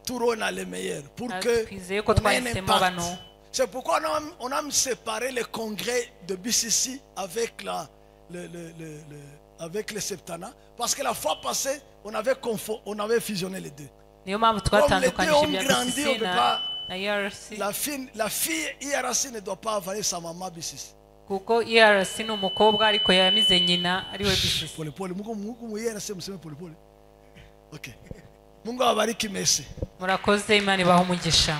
tout rôle a les meilleurs pour que twizeye ko on ait un twahisemo impact. bano. C'est pourquoi on a séparé le congrès de BCC avec avec le Septana, parce que la fois passée on avait fusionné les deux. niyo mpamvu Comme les deux twatandukanyije ont ibya grandi, on BCC peut pas. na ERC La fille IRC ne doit pas avaler sa maman BCC. kuko ERC ni umukobwa ariko yamize nyina ariwe BCC. Pole pole, Mungu IRC mseme pole pole. Okay. Mungu awabariki, merci. Murakoze, Imana ibahe umugisha.